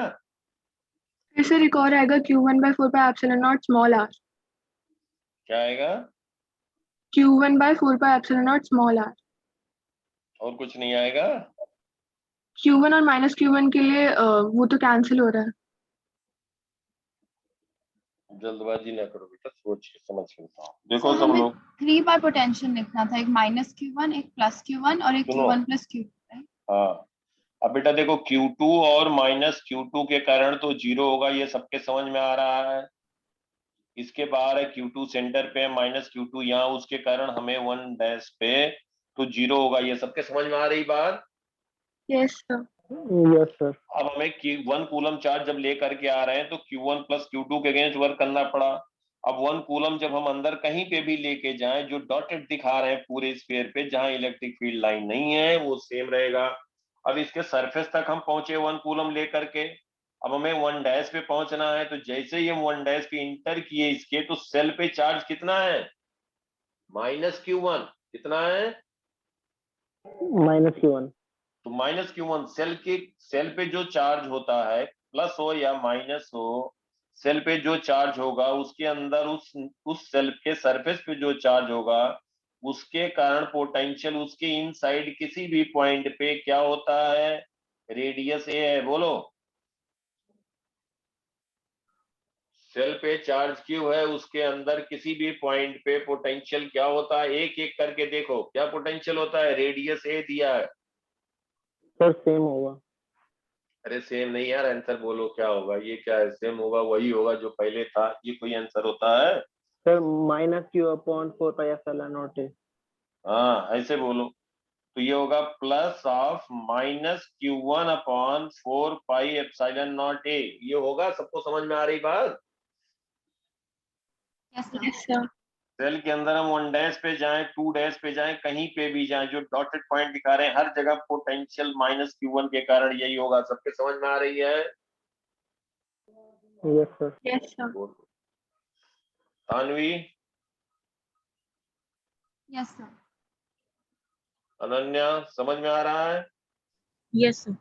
फिर से एक और आएगा Q1 by 4 pi epsilon naught small r. क्या आएगा? Q1 by 4 pi epsilon naught small r. और कुछ नहीं आएगा? Q1 और माइनस Q1 के लिए वो तो कैंसिल हो रहा है। जल्दबाजी ना करो बेटा, सोच के समझ के बताओ। देखो सर सब हमें लोग 3 बार पोटेंशियल लिखना था, एक माइनस Q1, एक प्लस Q1 और एक सुनो। Q1 plus Q2। हाँ, अब बेटा देखो Q2 और माइनस Q2 के कारण तो 0 होगा, ये सबके समझ में आ रहा है। इसके बाहर है Q2 सेंटर पे, माइनस Q2 यहाँ, उसके कारण हमें 1 डैश पे तो 0 होगा, ये सबके समझ में आ रही बात? Yes, sir. Yes, sir. अब हमें Q1 कूलम चार्ज जब लेकर के आ रहे हैं तो Q1 प्लस Q2 के अगेंस्ट वर्क करना पड़ा। अब 1 कूलम जब हम अंदर कहीं पे भी लेके जाएं, जो डॉटेड दिखा रहे हैं पूरे स्फीयर पे, जहां इलेक्ट्रिक फील्ड लाइन नहीं है वो सेम रहेगा। अब इसके सरफेस तक हम पहुंचे 1 कूलम लेकर के, अब हमें 1 डैश पे पहुंचना है, तो जैसे ही हम 1 डैश पे इंटर किए इसके, तो सेल पे चार्ज कितना है? Minus Q1। कितना है? Minus Q1. तो माइनस Q1 सेल पे जो चार्ज होता है, प्लस हो या माइनस हो, सेल पे जो चार्ज होगा उसके अंदर उस सेल के सरफेस पे जो चार्ज होगा उसके कारण पोटेंशियल उसके इनसाइड किसी भी पॉइंट पे क्या होता है? रेडियस ए है। बोलो, सेल पे चार्ज क्यू है, उसके अंदर किसी भी पॉइंट पे पोटेंशियल क्या होता है? एक एक करके देखो, क्या पोटेंशियल होता है? रेडियस ए दिया है। Sir, same होगा. अरे सेम नहीं यार, आंसर बोलो क्या होगा? ये क्या है? सेम होगा, वही होगा जो पहले था, ये कोई आंसर होता है? Sir, minus Q upon 4 pi epsilon naught A. हाँ ऐसे बोलो, तो ये होगा plus of minus Q1 upon 4 pi epsilon naught A. ये होगा, सबको समझ में आ रही बात? Yes sir. Yes, sir. Cell के अंदर हम 1 डैश पे जाएं, 2 डैश पे जाएं, कहीं पे भी जाएं, जो डॉटेड पॉइंट दिखा रहे हैं हर जगह पोटेंशियल माइनस Q1 के कारण यही होगा। सबके समझ में आ रही है? Yes, sir. Yes, sir. Tanvi, yes sir. Ananya समझ में आ रहा है? Yes, sir.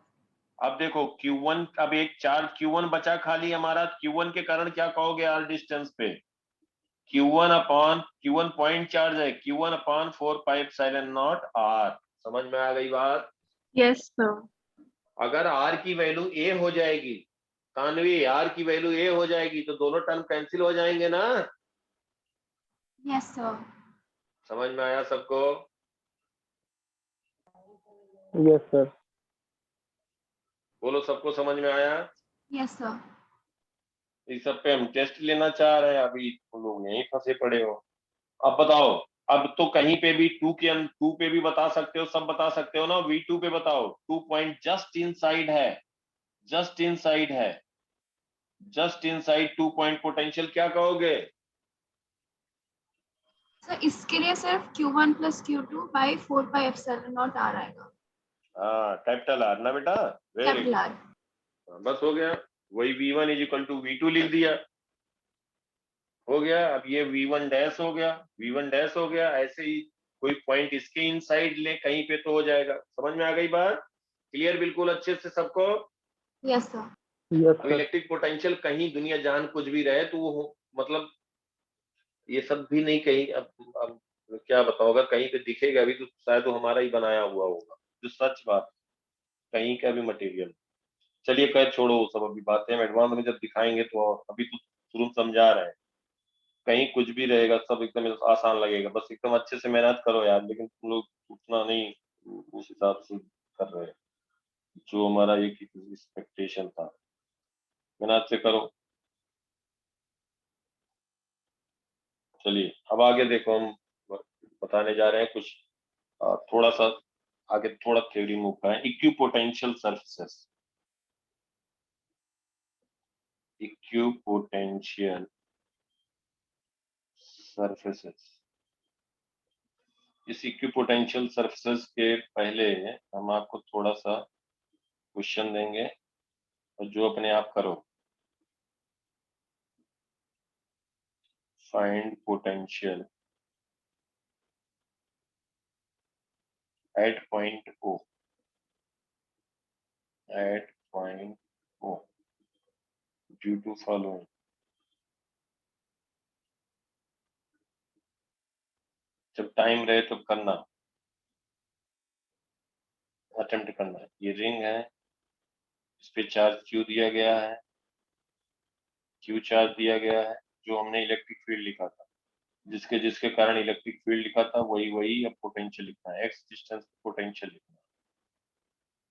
अब देखो Q1, अब एक चार्ज Q1 बचा खाली हमारा, Q1 के कारण क्या कहोगे? r डिस्टेंस पे Q1 upon Q1 point charge है, Q1 upon 4 pi epsilon not R। समझ में आ गई बात? Yes, sir. अगर R की वैल्यू A हो जाएगी, तानवी R की वैल्यू A हो जाएगी तो दोनों टर्म कैंसिल हो जाएंगे ना। Yes, sir. समझ में आया सबको? Yes, sir. बोलो, सबको समझ में आया? Yes, sir. इस सब पे हम टेस्ट लेना चाह रहे हैं, अभी तुम लोग यहीं फंसे पड़े हो। अब बताओ, अब तो कहीं पे भी टू पे भी बता सकते हो, सब बता सकते हो ना। V2 पे बताओ, 2 पॉइंट जस्ट इनसाइड है, जस्ट इनसाइड है, जस्ट इनसाइड 2 पॉइंट पोटेंशियल, क्या कहोगे? सर इसके लिए सिर्फ Q1 plus Q2 by 4 pi epsilon naught R आएगा। हाँ, कैपिटल आर ना बेटा, वेरी कैपिटल गुड। R। बस हो गया, वही V1 is equal to V2 लिख दिया, हो गया। अब ये V1 डैश हो गया, V1 डैश हो गया। ऐसे ही कोई पॉइंट इसके इनसाइड ले, कहीं पे तो हो जाएगा। समझ में आ गई बात? क्लियर बिल्कुल अच्छे से सबको? Yes, sir. Yes, अब sir. इलेक्ट्रिक पोटेंशियल कहीं दुनिया जान कुछ भी रहे तो वो मतलब ये सब भी नहीं कहीं, अब क्या बताओ, अगर कहीं पे दिखेगा भी तो शायद वो हमारा ही बनाया हुआ होगा, जो सच बात, कहीं का भी मटेरियल। चलिए खैर छोड़ो वो सब, अभी बातें हम एडवांस में जब दिखाएंगे तो, अभी तो शुरू समझा रहे हैं। कहीं कुछ भी रहेगा, सब एकदम आसान लगेगा, बस एकदम अच्छे से मेहनत करो यार। लेकिन तुम लोग उतना नहीं उस हिसाब से कर रहे हैं जो हमारा एक एक्सपेक्टेशन था। मेहनत से करो। चलिए अब आगे देखो, हम बताने जा रहे हैं कुछ थोड़ा सा आगे, थोड़ा थ्योरी मूव करें। Equipotential surfaces, equipotential surfaces. इस इक्विपोटेंशियल सरफेसेस के पहले हम आपको थोड़ा सा क्वेश्चन देंगे, और जो अपने आप करो। Find potential at point O, at point O due to following। जब टाइम रहे तो करना, अटेम्प्ट करना है। ये रिंग है, इस पे चार्ज Q दिया गया है, Q चार्ज दिया गया है, जो हमने इलेक्ट्रिक फील्ड लिखा था, जिसके जिसके कारण इलेक्ट्रिक फील्ड लिखा था वही वही अब पोटेंशियल लिखना है। एक्स डिस्टेंस पे पोटेंशियल लिखना है,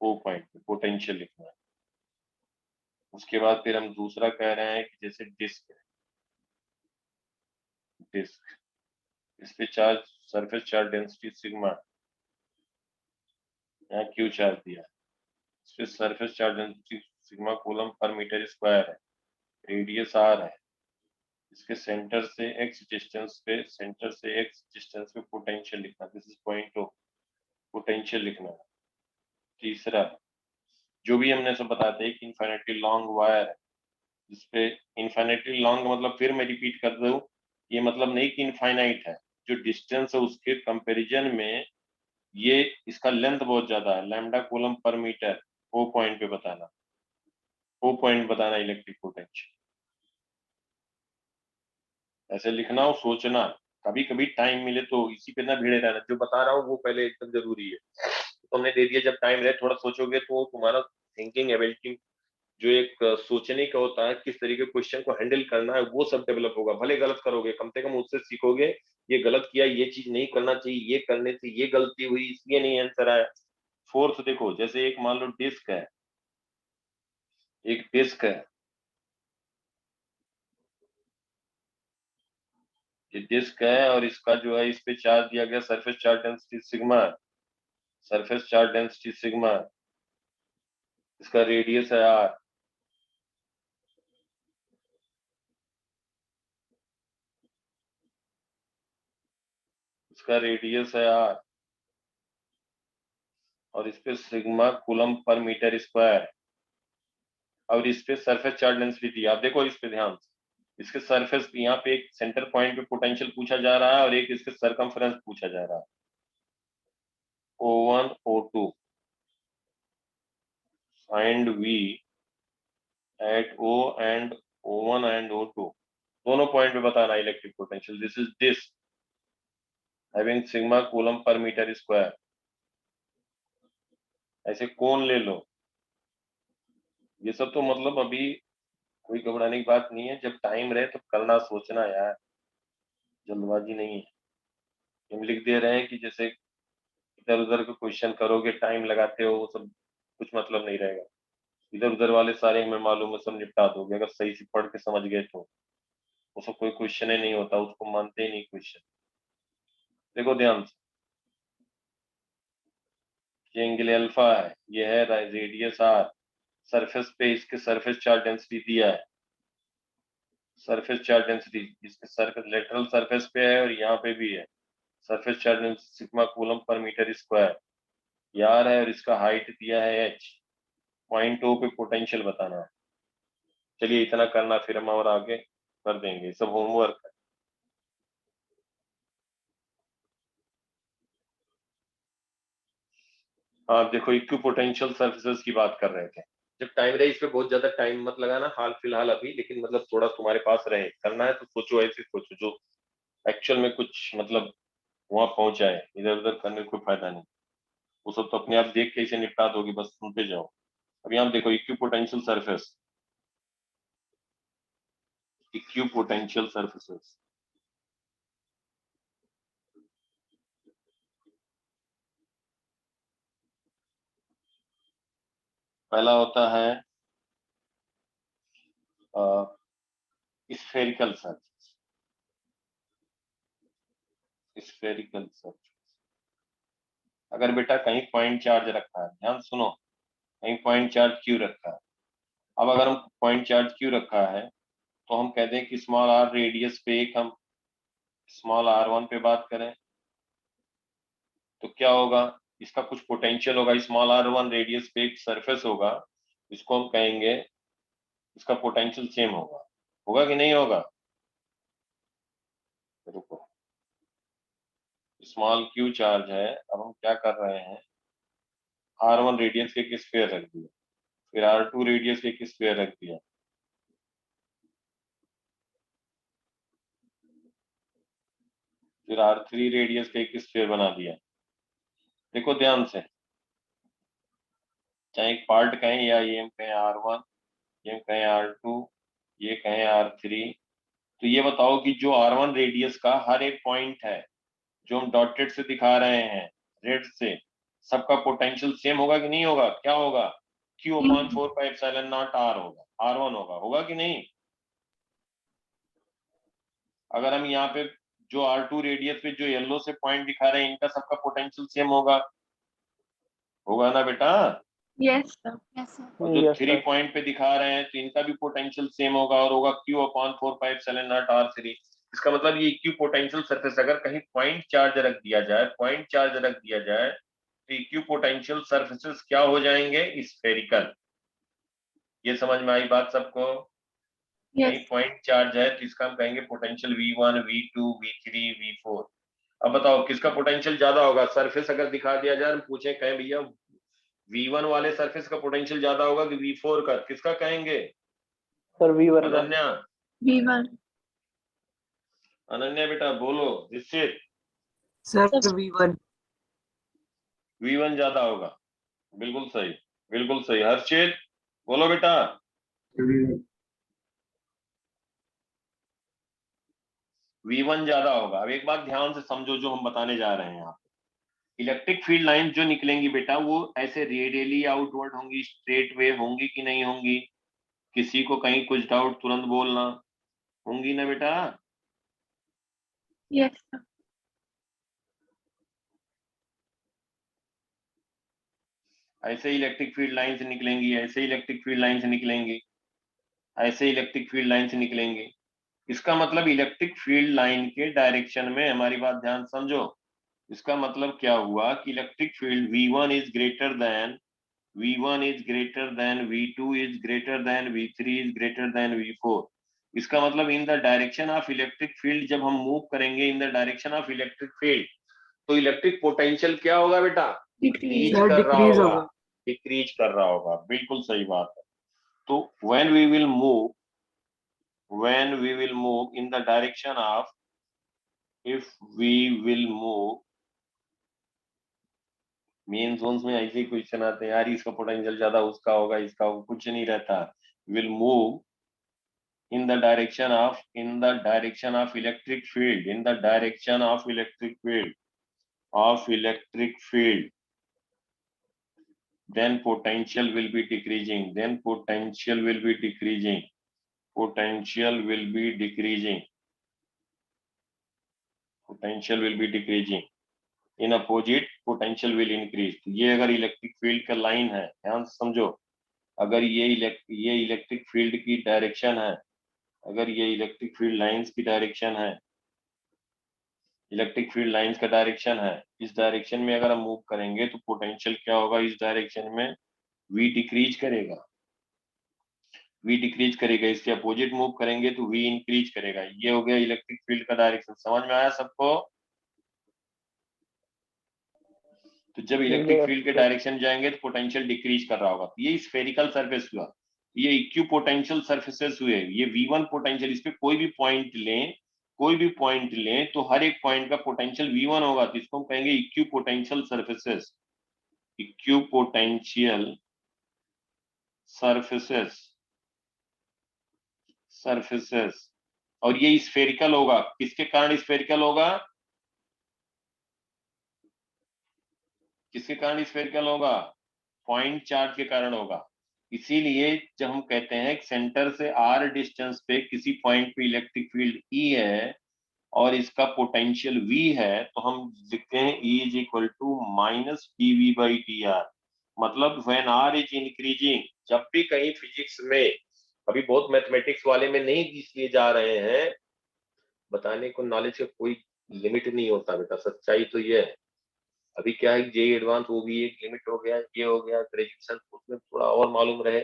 O पॉइंट पे पोटेंशियल लिखना है। उसके बाद फिर हम दूसरा कह रहे हैं कि जैसे डिस्क है, डिस्क, इस पे charge, surface charge density sigma, यहाँ Q चार्ज दिया है, इस पे surface charge density sigma coulomb per metre square है, रेडियस R है। इसके सेंटर से x डिस्टेंस पे पोटेंशियल लिखना, this is point of potential लिखना है। तीसरा, जो भी हमने सब बताते हैं कि इनफाइनाइटली लॉन्ग वायर है, जिसपे इनफाइनाइटली लॉन्ग मतलब, फिर मैं रिपीट कर दूं, ये मतलब नहीं कि इनफाइनाइट है, जो डिस्टेंस है उसके कंपैरिजन में ये इसका लेंथ बहुत ज्यादा है। लैम्डा कूलम पर मीटर, वो पॉइंट पे बताना, वो पॉइंट बताना इलेक्ट्रिक पोटेंशियल। ऐसे लिखना और सोचना, कभी कभी टाइम मिले तो इसी पे ना भिड़े रहना। जो बता रहा हूँ वो पहले एकदम जरूरी है, तो तुमने दे दिया, जब टाइम रहे थोड़ा सोचोगे तो तुम्हारा थिंकिंग एबिलिटी, जो एक सोचने का होता है, किस तरीके क्वेश्चन को हैंडल करना है, वो सब डेवलप होगा। भले गलत करोगे, कम से कम उससे सीखोगे, ये गलत किया, ये चीज नहीं करना चाहिए, ये करने से ये गलती हुई, इसलिए नहीं आंसर आया। फोर्थ देखो, जैसे एक मान लो डिस्क है, एक डिस्क है, ये डिस्क है, और इसका जो है, इस पे चार्ज दिया गया, surface charge density sigma, surface charge density sigma, इसका रेडियस है R, इसका रेडियस है R, और इस पे sigma coulomb per metre square, और इस पे सरफेस चार्ज डेंसिटी दी। आप देखो इस पे ध्यान से, इसके सरफेस पे यहाँ पे एक सेंटर पॉइंट पे पोटेंशियल पूछा जा रहा है, और एक इसके सरकमफ्रेंस पूछा जा रहा है, O1 O2। Find V at O and O1 and O2। दोनों पॉइंट पे बताना electric potential. This is this having sigma coulomb per metre square. ऐसे कौन ले लो, ये सब तो मतलब अभी कोई घबराने की बात नहीं है। जब टाइम रहे तो करना, सोचना यार, जल्दबाजी नहीं है। हम लिख दे रहे हैं कि जैसे इधर उधर के क्वेश्चन करोगे, टाइम लगाते हो, वो सब कुछ मतलब नहीं रहेगा। इधर उधर वाले सारे हमें मालूम है, सब निपटा दोगे अगर सही से पढ़ के समझ गए तो। उसको कोई क्वेश्चन ही नहीं होता, उसको मानते ही नहीं क्वेश्चन। देखो ध्यान से, ये एंगल अल्फा है, ये है रेडियस आर, सरफेस पे इसके सरफेस चार्ज डेंसिटी दिया है, सरफेस चार्ज डेंसिटी इसके सरफेस लेटरल सरफेस पे है और यहाँ पे भी है। Surface charge density sigma coulomb per metre square यार है, और इसका हाइट दिया है h। पॉइंट ओ पे पोटेंशियल बताना है। चलिए इतना करना, फिर हम और आगे कर देंगे, सब होमवर्क है। हाँ देखो, इक्विपोटेंशियल सर्फेसेस की बात कर रहे थे। जब टाइम रहे, इस पे बहुत ज्यादा टाइम मत लगाना हाल फिलहाल अभी, लेकिन मतलब थोड़ा तुम्हारे पास रहे, करना है तो सोचो, ऐसे सोचो जो एक्चुअल में कुछ मतलब वहां पहुंच जाए। इधर उधर करने में कोई फायदा नहीं, वो सब तो अपने आप देख के इसे निपटा दोगे, बस सुनते जाओ। अभी आप देखो इक्विपोटेंशियल सरफेस, इक्विपोटेंशियल सरफेसेस पहला होता है स्फेरिकल सरफेस। स्फेरिकल सरफेस, अगर बेटा कहीं पॉइंट चार्ज रखा है, ध्यान सुनो, कहीं पॉइंट चार्ज क्यू रखा है। अब अगर हम पॉइंट चार्ज क्यू रखा है तो हम कहते हैं कि स्मॉल आर रेडियस पे एक हम स्मॉल r1 पे बात करें तो क्या होगा, इसका कुछ पोटेंशियल होगा। स्मॉल r1 रेडियस पे एक सरफेस होगा, इसको हम कहेंगे, इसका पोटेंशियल सेम होगा। होगा कि नहीं होगा? रुको, स्मॉल क्यू चार्ज है, अब हम क्या कर रहे हैं, r1 रेडियस के एक स्फीयर रख दिया, फिर r2 रेडियस के एक स्फीयर रख दिया, फिर r3 रेडियस का एक स्फीयर बना दिया। देखो ध्यान से, चाहे एक पार्ट कहें या ये हम कहें r1, ये हम कहें r2, ये कहें r3, तो ये बताओ कि जो r1 रेडियस का हर एक पॉइंट है जो हम डॉटेड से दिखा रहे हैं रेड से, सबका पोटेंशियल सेम होगा कि नहीं होगा? क्या होगा? Q/4πε0 r होगा, r1 होगा कि नहीं? अगर हम यहाँ पे जो r2 रेडियस पे जो येलो से पॉइंट दिखा रहे हैं, इनका सबका पोटेंशियल सेम होगा ना बेटा? Yes, sir. Yes, sir. और जो Yes, 3 sir. पॉइंट पे दिखा रहे हैं तो इनका भी पोटेंशियल सेम होगा और होगा Q/4πε0 r3। इसका मतलब ये इक्यू पोटेंशियल सरफेस, अगर कहीं पॉइंट चार्ज रख दिया जाए, तो इक्यू पोटेंशियल सरफेसेस क्या हो जाएंगे? स्फेरिकल। ये समझ में आई बात सबको? कहीं Yes. पॉइंट चार्ज है तो इसका हम कहेंगे potential V1, V2, V3, V4। अब बताओ किसका पोटेंशियल ज्यादा होगा? सरफेस अगर दिखा दिया जाए, पूछे कहें भैया V1 वाले सरफेस का पोटेंशियल ज्यादा होगा कि V4 का, किसका कहेंगे? Sir, V1 का. अनन्या, V1. अनन्या बेटा बोलो। निश्चित Sir, Sir. V1. V1 ज्यादा होगा, बिल्कुल सही, बिल्कुल सही। हर्षित बोलो बेटा। V1 ज्यादा होगा। अब एक बात ध्यान से समझो जो हम बताने जा रहे हैं यहाँ पे, इलेक्ट्रिक फील्ड लाइन जो निकलेंगी बेटा, वो ऐसे रेडियली आउटवर्ड होंगी, स्ट्रेट वे होंगी कि नहीं होंगी? किसी को कहीं कुछ डाउट तुरंत बोलना, होंगी ना बेटा? Yes, sir. ऐसे इलेक्ट्रिक फील्ड लाइन से निकलेंगी, ऐसे इलेक्ट्रिक फील्ड लाइन से निकलेंगी, ऐसे इलेक्ट्रिक फील्ड लाइन से निकलेंगी। इसका मतलब इलेक्ट्रिक फील्ड लाइन के डायरेक्शन में, हमारी बात ध्यान समझो, इसका मतलब क्या हुआ कि electric field V1 is greater than V2 is greater than V3 is greater than V4। इसका मतलब in the direction of electric field, जब हम मूव करेंगे in the direction of electric field, तो इलेक्ट्रिक पोटेंशियल क्या होगा बेटा? Decrease Decrease. Sir, कर रहा decrease होगा, होगा. डिक्रीज कर रहा होगा, बिल्कुल सही बात है। तो when we will move when we will move in the direction of, if we will move, main zones में ऐसे ही क्वेश्चन आते हैं यार, इसका पोटेंशियल ज्यादा उसका होगा, इसका कुछ नहीं रहता, will move in the direction of electric field, in the direction of electric field, then potential will be decreasing, in opposite potential will increase. तो ये अगर इलेक्ट्रिक फील्ड का लाइन है, ध्यान से समझो, अगर ये इलेक्ट्रिक फील्ड की डायरेक्शन है, अगर ये इलेक्ट्रिक फील्ड लाइंस की डायरेक्शन है, इलेक्ट्रिक फील्ड लाइंस का डायरेक्शन है, इस डायरेक्शन में अगर हम मूव करेंगे तो पोटेंशियल क्या होगा, इस डायरेक्शन में v डिक्रीज करेगा, इसके अपोजिट मूव करेंगे तो v इंक्रीज करेगा। ये हो गया इलेक्ट्रिक फील्ड का डायरेक्शन। समझ में आया सबको? तो जब इलेक्ट्रिक फील्ड के डायरेक्शन जाएंगे तो पोटेंशियल डिक्रीज कर रहा होगा। ये स्फेरिकल सरफेस हुआ, ये इक्यू पोटेंशियल सरफेसेस हुए, ये v1 पोटेंशियल, इस पे कोई भी पॉइंट लें तो हर एक पॉइंट का पोटेंशियल v1 होगा, तो इसको हम कहेंगे इक्यू पोटेंशियल सरफेसेस। और ये स्फेरिकल होगा, किसके कारण स्फेरिकल होगा? किसके कारण स्फेरिकल होगा? पॉइंट चार्ज के कारण होगा। इसीलिए जब हम कहते हैं सेंटर से r डिस्टेंस पे किसी पॉइंट पे इलेक्ट्रिक फील्ड E है और इसका पोटेंशियल V है, तो हम लिखते हैं E is equal to minus dV/dr। मतलब व्हेन r इज इंक्रीजिंग, जब भी कहीं फिजिक्स में, अभी बहुत मैथमेटिक्स वाले में नहीं इसलिए जा रहे हैं, बताने को नॉलेज का कोई लिमिट नहीं होता बेटा, सच्चाई तो ये है। अभी क्या है, जे एडवांस वो भी एक लिमिट हो गया, ये हो गया, ग्रेजुएशन उसमें थोड़ा और मालूम रहे।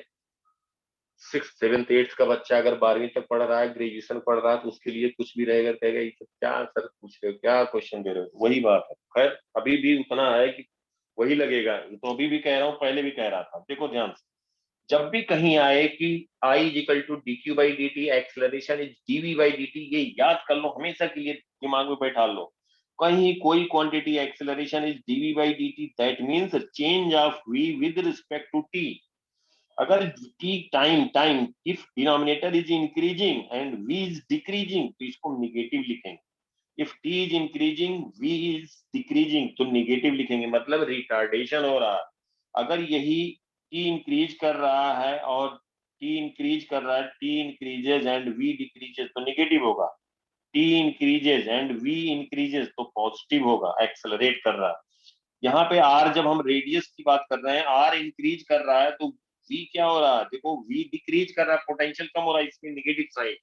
6th 7th 8th का बच्चा अगर 12वीं तक पढ़ रहा है, ग्रेजुएशन पढ़ रहा है, तो उसके लिए कुछ भी रहेगा, कहेगा ये क्या आंसर पूछ रहे हो, क्या क्वेश्चन दे रहे हो, वही बात है। खैर अभी भी उतना है कि वही लगेगा, तो अभी भी कह रहा हूँ, पहले भी कह रहा था। देखो ध्यान से, जब भी कहीं आए कि I is equal to dq/dt, acceleration is dv/dt, ये याद कर लो, हमेशा के लिए दिमाग में बैठा लो। कहीं कोई quantity acceleration is dv/dt, that means change of v with respect to t। अगर t time if denominator is increasing and v is decreasing, तो इसको निगेटिव लिखेंगे। If t is increasing v is decreasing, तो negative लिखेंगे, मतलब retardation हो रहा है। अगर यही t इंक्रीज कर रहा है और t increases and v decreases, तो नेगेटिव होगा। t increases and v increases, तो पॉजिटिव होगा, एक्सेलरेट कर रहा है। यहाँ पे r, जब हम रेडियस की बात कर रहे हैं, r इंक्रीज कर रहा है, तो v क्या हो रहा है? देखो v डिक्रीज कर रहा है, पोटेंशियल कम हो रहा है, इसमें नेगेटिव साइन।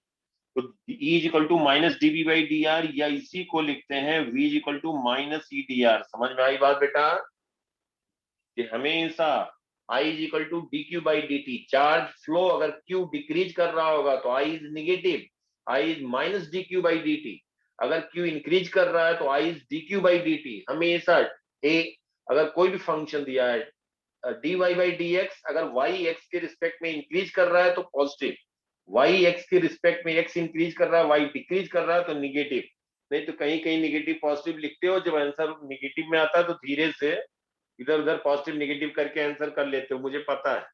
तो E is equal to minus dV/dr, या इसी को लिखते हैं V is equal to minus EDR। समझ में आई बात बेटा? कि हमेशा I is equal to dq/dt, charge flow अगर Q डिक्रीज कर रहा होगा तो I is negative, I is minus dq/dt। अगर Q इंक्रीज कर रहा है तो I इज dq/dt। हमेशा अगर कोई भी फंक्शन दिया है dy/dx, अगर y x के रिस्पेक्ट में इंक्रीज कर रहा है तो पॉजिटिव, y x के रिस्पेक्ट में x इंक्रीज कर रहा है, y डिक्रीज कर रहा है तो निगेटिव। नहीं तो कहीं कहीं निगेटिव पॉजिटिव लिखते हो, जब आंसर निगेटिव में आता है तो धीरे से इधर उधर पॉजिटिव निगेटिव करके आंसर कर लेते हो, मुझे पता है,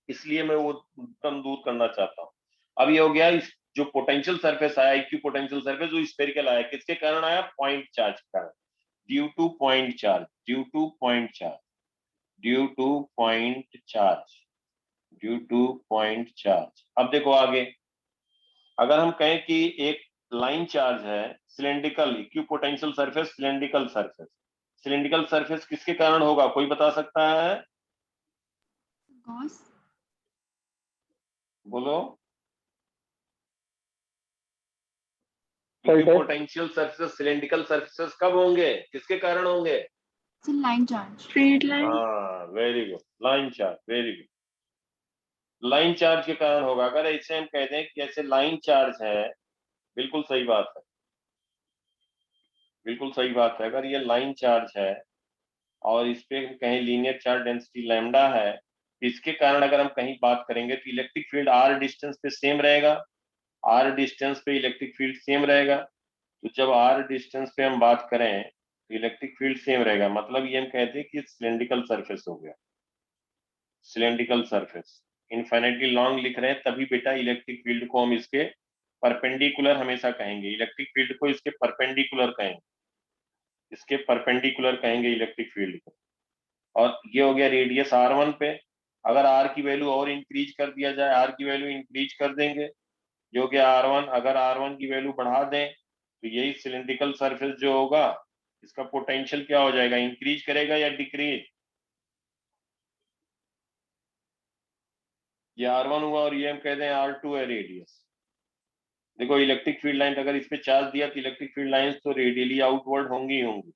इसलिए मैं वो भ्रम दूर करना चाहता हूँ। अब ये हो गया, इस जो पोटेंशियल सरफेस आया, इक्यू पोटेंशियल सरफेस, वो स्फेरिकल आया, किसके कारण आया? पॉइंट चार्ज के कारण, ड्यू टू पॉइंट चार्ज। अब देखो आगे, अगर हम कहें कि एक लाइन चार्ज है, cylindrical equipotential surface, cylindrical surface किसके कारण होगा, कोई बता सकता है? गॉस। बोलो। Equipotential surface, cylindrical surfaces कब होंगे, किसके कारण होंगे? Line charge. Straight line. हाँ very good, line charge, very good, line charge के कारण होगा। अगर ऐसे हम कहते हैं कि ऐसे लाइन चार्ज है, बिल्कुल सही बात है, बिल्कुल सही बात है। अगर ये लाइन चार्ज है और इस पे कहीं लीनियर चार्ज डेंसिटी लैम्डा है, इसके कारण अगर हम कहीं बात करेंगे तो इलेक्ट्रिक फील्ड r डिस्टेंस पे सेम रहेगा, r डिस्टेंस पे इलेक्ट्रिक फील्ड सेम रहेगा। तो जब r डिस्टेंस पे हम बात करें तो इलेक्ट्रिक फील्ड सेम रहेगा, मतलब ये हम कहते हैं कि सिलेंड्रिकल सरफेस हो गया, सिलेंड्रिकल सरफेस। इनफाइनाइटली लॉन्ग लिख रहे हैं तभी बेटा इलेक्ट्रिक फील्ड को हम इसके परपेंडिकुलर हमेशा कहेंगे, इलेक्ट्रिक फील्ड को इसके परपेंडिकुलर कहेंगे, इसके परपेंडिकुलर कहेंगे इलेक्ट्रिक फील्ड को। और ये हो गया रेडियस r1 पे। अगर r की वैल्यू और इंक्रीज कर दिया जाए, r की वैल्यू इंक्रीज कर देंगे, जो कि r1, अगर r1 की वैल्यू बढ़ा दें तो यही सिलेंड्रिकल सरफेस जो होगा इसका पोटेंशियल क्या हो जाएगा, इंक्रीज करेगा या डिक्रीज। ये r1 हुआ और ये हम कहते हैं r2 है रेडियस। देखो इलेक्ट्रिक फील्ड लाइन अगर इस पे चार्ज दिया तो इलेक्ट्रिक फील्ड लाइंस तो रेडियली आउटवर्ड होंगी ही होंगी।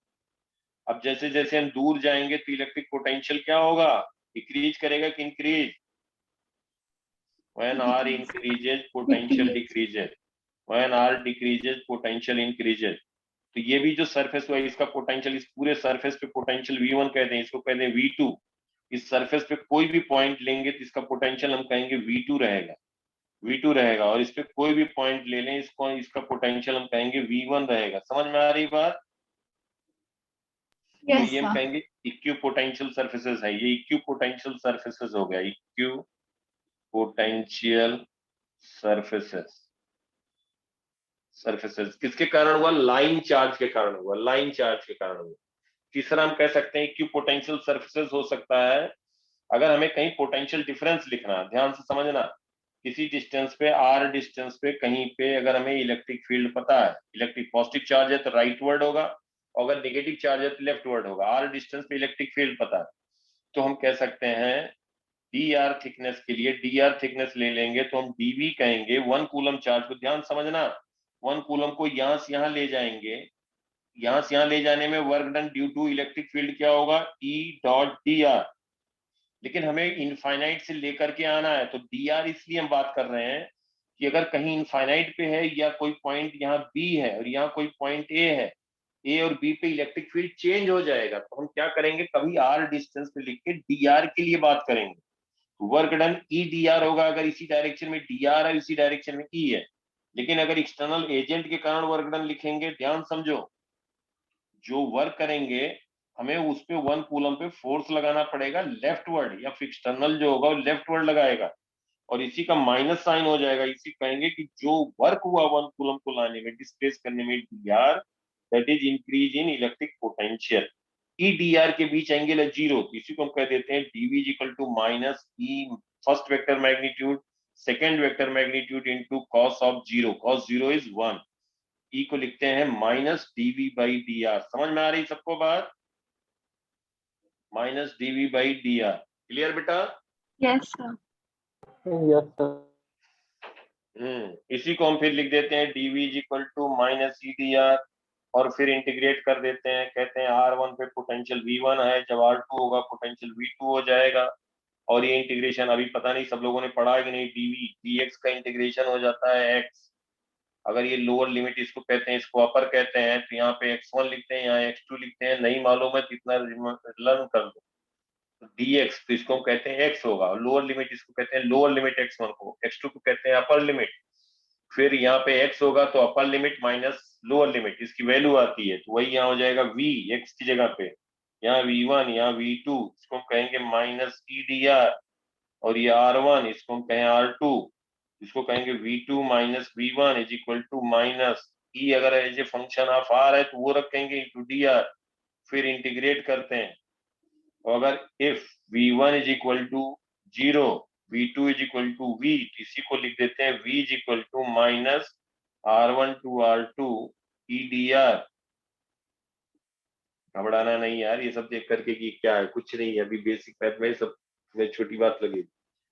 अब जैसे जैसे हम दूर जाएंगे तो इलेक्ट्रिक पोटेंशियल क्या होगा, डिक्रीज करेगा कि increase. When r increases, potential decreases. When r decreases, potential increases. तो ये भी जो सरफेस हुआ इसका पोटेंशियल, इस पूरे सरफेस पे पोटेंशियल V1 कहते हैं, इसको कहते हैं V2। इस सरफेस पे कोई भी पॉइंट लेंगे तो इसका पोटेंशियल हम कहेंगे V2 रहेगा, V2 रहेगा। और इस पे कोई भी पॉइंट ले लें इसको, इसका पोटेंशियल हम कहेंगे V1 रहेगा। समझ में आ रही बात? तो Yes, ये हम sir. कहेंगे इक्यू पोटेंशियल सर्फेसेस है, ये इक्यू पोटेंशियल सर्फेसेस हो गया, इक्यू पोटेंशियल सर्फेसेस। सर्फेसेस किसके कारण हुआ, लाइन चार्ज के कारण हुआ, लाइन चार्ज के कारण हुआ। तीसरा हम कह सकते हैं इक्यू पोटेंशियल सर्फेसेस हो सकता है अगर हमें कहीं पोटेंशियल डिफरेंस लिखना, ध्यान से समझना, किसी डिस्टेंस पे r डिस्टेंस पे कहीं पे अगर हमें इलेक्ट्रिक फील्ड पता है, इलेक्ट्रिक पॉजिटिव चार्ज है तो राइट वर्ड होगा, और अगर नेगेटिव चार्ज है तो लेफ्ट वर्ड होगा। r डिस्टेंस पे इलेक्ट्रिक फील्ड पता है तो हम कह सकते हैं dr थिकनेस के लिए, dr थिकनेस ले लेंगे तो हम dv कहेंगे। 1 कूलम चार्ज को ध्यान समझना, 1 कूलम को यहां से यहां ले जाएंगे, यहां से यहां ले जाने में work done due to electric field क्या होगा, E डॉट dr। लेकिन हमें इनफाइनाइट से लेकर के आना है तो dr इसलिए हम बात कर रहे हैं कि अगर कहीं इनफाइनाइट पे है या कोई पॉइंट यहाँ B है और यहाँ कोई पॉइंट A है, A और B पे इलेक्ट्रिक फील्ड चेंज हो जाएगा तो हम क्या करेंगे, कभी r डिस्टेंस पे लिख के dr के लिए बात करेंगे। Work done E d are होगा अगर इसी डायरेक्शन में डी आर है, इसी डायरेक्शन में ई है। लेकिन अगर एक्सटर्नल एजेंट के कारण वर्क डन लिखेंगे, ध्यान समझो, जो वर्क करेंगे हमें उस पे 1 कूलम पे फोर्स लगाना पड़ेगा लेफ्ट वर्ड, या एक्सटर्नल जो होगा वो लेफ्ट वर्ड लगाएगा और इसी का माइनस साइन हो जाएगा। इसी कहेंगे कि जो वर्क हुआ 1 कूलम को लाने में, डिस्प्लेस करने में D R, that is increase in electric potential. E d are के बीच एंगल है 0 तो इसी को हम कह देते हैं dv is equal to minus E first vector magnitude second vector magnitude into cos of 0, cos 0 is 1। E को लिखते हैं minus dv by d r. समझ में आ रही सबको बात, minus dv by d r. Clear बेटा? Yes, sir. Yes, sir. इसी को हम फिर लिख देते हैं dv is equal to minus E d r और फिर इंटीग्रेट कर देते हैं, कहते हैं r1 पे पोटेंशियल v1 है, जब r2 होगा पोटेंशियल v2 हो जाएगा। और ये इंटीग्रेशन अभी पता नहीं सब लोगों ने पढ़ा है कि नहीं, dv dx का इंटीग्रेशन हो जाता है x। अगर ये लोअर लिमिट इसको कहते हैं, इसको अपर कहते हैं, तो यहाँ पे x1 लिखते हैं, यहाँ x2 लिखते हैं, नहीं मालूम है तो इतना लर्न कर दो। dx तो इसको हम कहते हैं x होगा, लोअर लिमिट इसको कहते हैं लोअर लिमिट x1 को, x2 को कहते हैं अपर लिमिट। फिर यहाँ पे x होगा तो upper limit minus lower limit, इसकी वैल्यू आती है तो वही यहाँ हो जाएगा v, x की जगह पे यहाँ v1, यहाँ v2, इसको हम कहेंगे माइनस ई डी आर। और ये r1 इसको हम कहें r2, इसको कहेंगे v2 minus v1 is equal to minus E, अगर as a function of r है तो वो रखेंगे इंटू डी आर, फिर इंटीग्रेट करते हैं। तो अगर if v1 is equal to 0, v2 is equal to v, इसी को लिख देते हैं v is equal to minus r1 to r2 E d r. घबराना नहीं यार, ये सब देख करके कि क्या है, कुछ नहीं है, अभी बेसिक मैथ में सब में छोटी बात लगेगी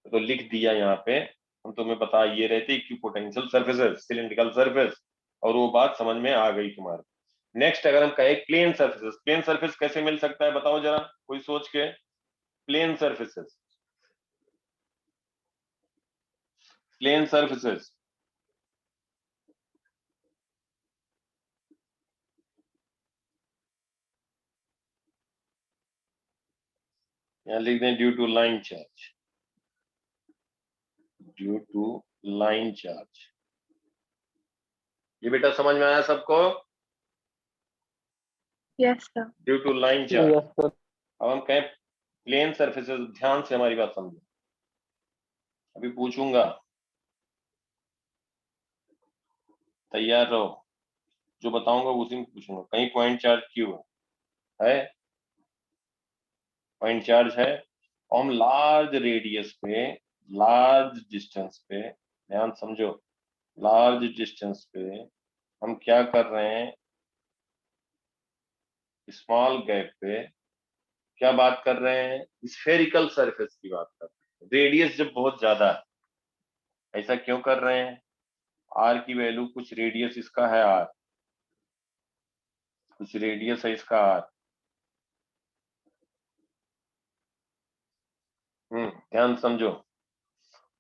तो लिख दिया यहाँ पे। हम तुम्हें बता ये रहे थे इक्विपोटेंशियल सर्फेसेस, सिलिंड्रिकल सरफेस, और वो बात समझ में आ गई तुम्हारे। नेक्स्ट अगर हम कहें प्लेन सर्फेसेस, प्लेन सरफेस कैसे मिल सकता है बताओ जरा, कोई सोच के। प्लेन सर्फेसेस, प्लेन सर्फेसेस यहाँ लिख दें due to line charge, due to line charge. ये बेटा समझ में आया सबको? Yes, sir. Due to line charge. Yes, sir. अब हम कहें प्लेन सरफेसेस, ध्यान से हमारी बात समझो, अभी पूछूंगा, तैयार रहो, जो बताऊंगा उसी में पूछूंगा। कहीं पॉइंट चार्ज क्यू है, पॉइंट चार्ज है, और हम लार्ज रेडियस पे, लार्ज डिस्टेंस पे, ध्यान समझो, लार्ज डिस्टेंस पे हम क्या कर रहे हैं, स्मॉल गैप पे क्या बात कर रहे हैं, स्फेरिकल सरफेस की बात कर रहे हैं। रेडियस जब बहुत ज्यादा है, ऐसा क्यों कर रहे हैं, आर की वैल्यू, कुछ रेडियस इसका है आर, कुछ रेडियस है इसका आर, ध्यान समझो,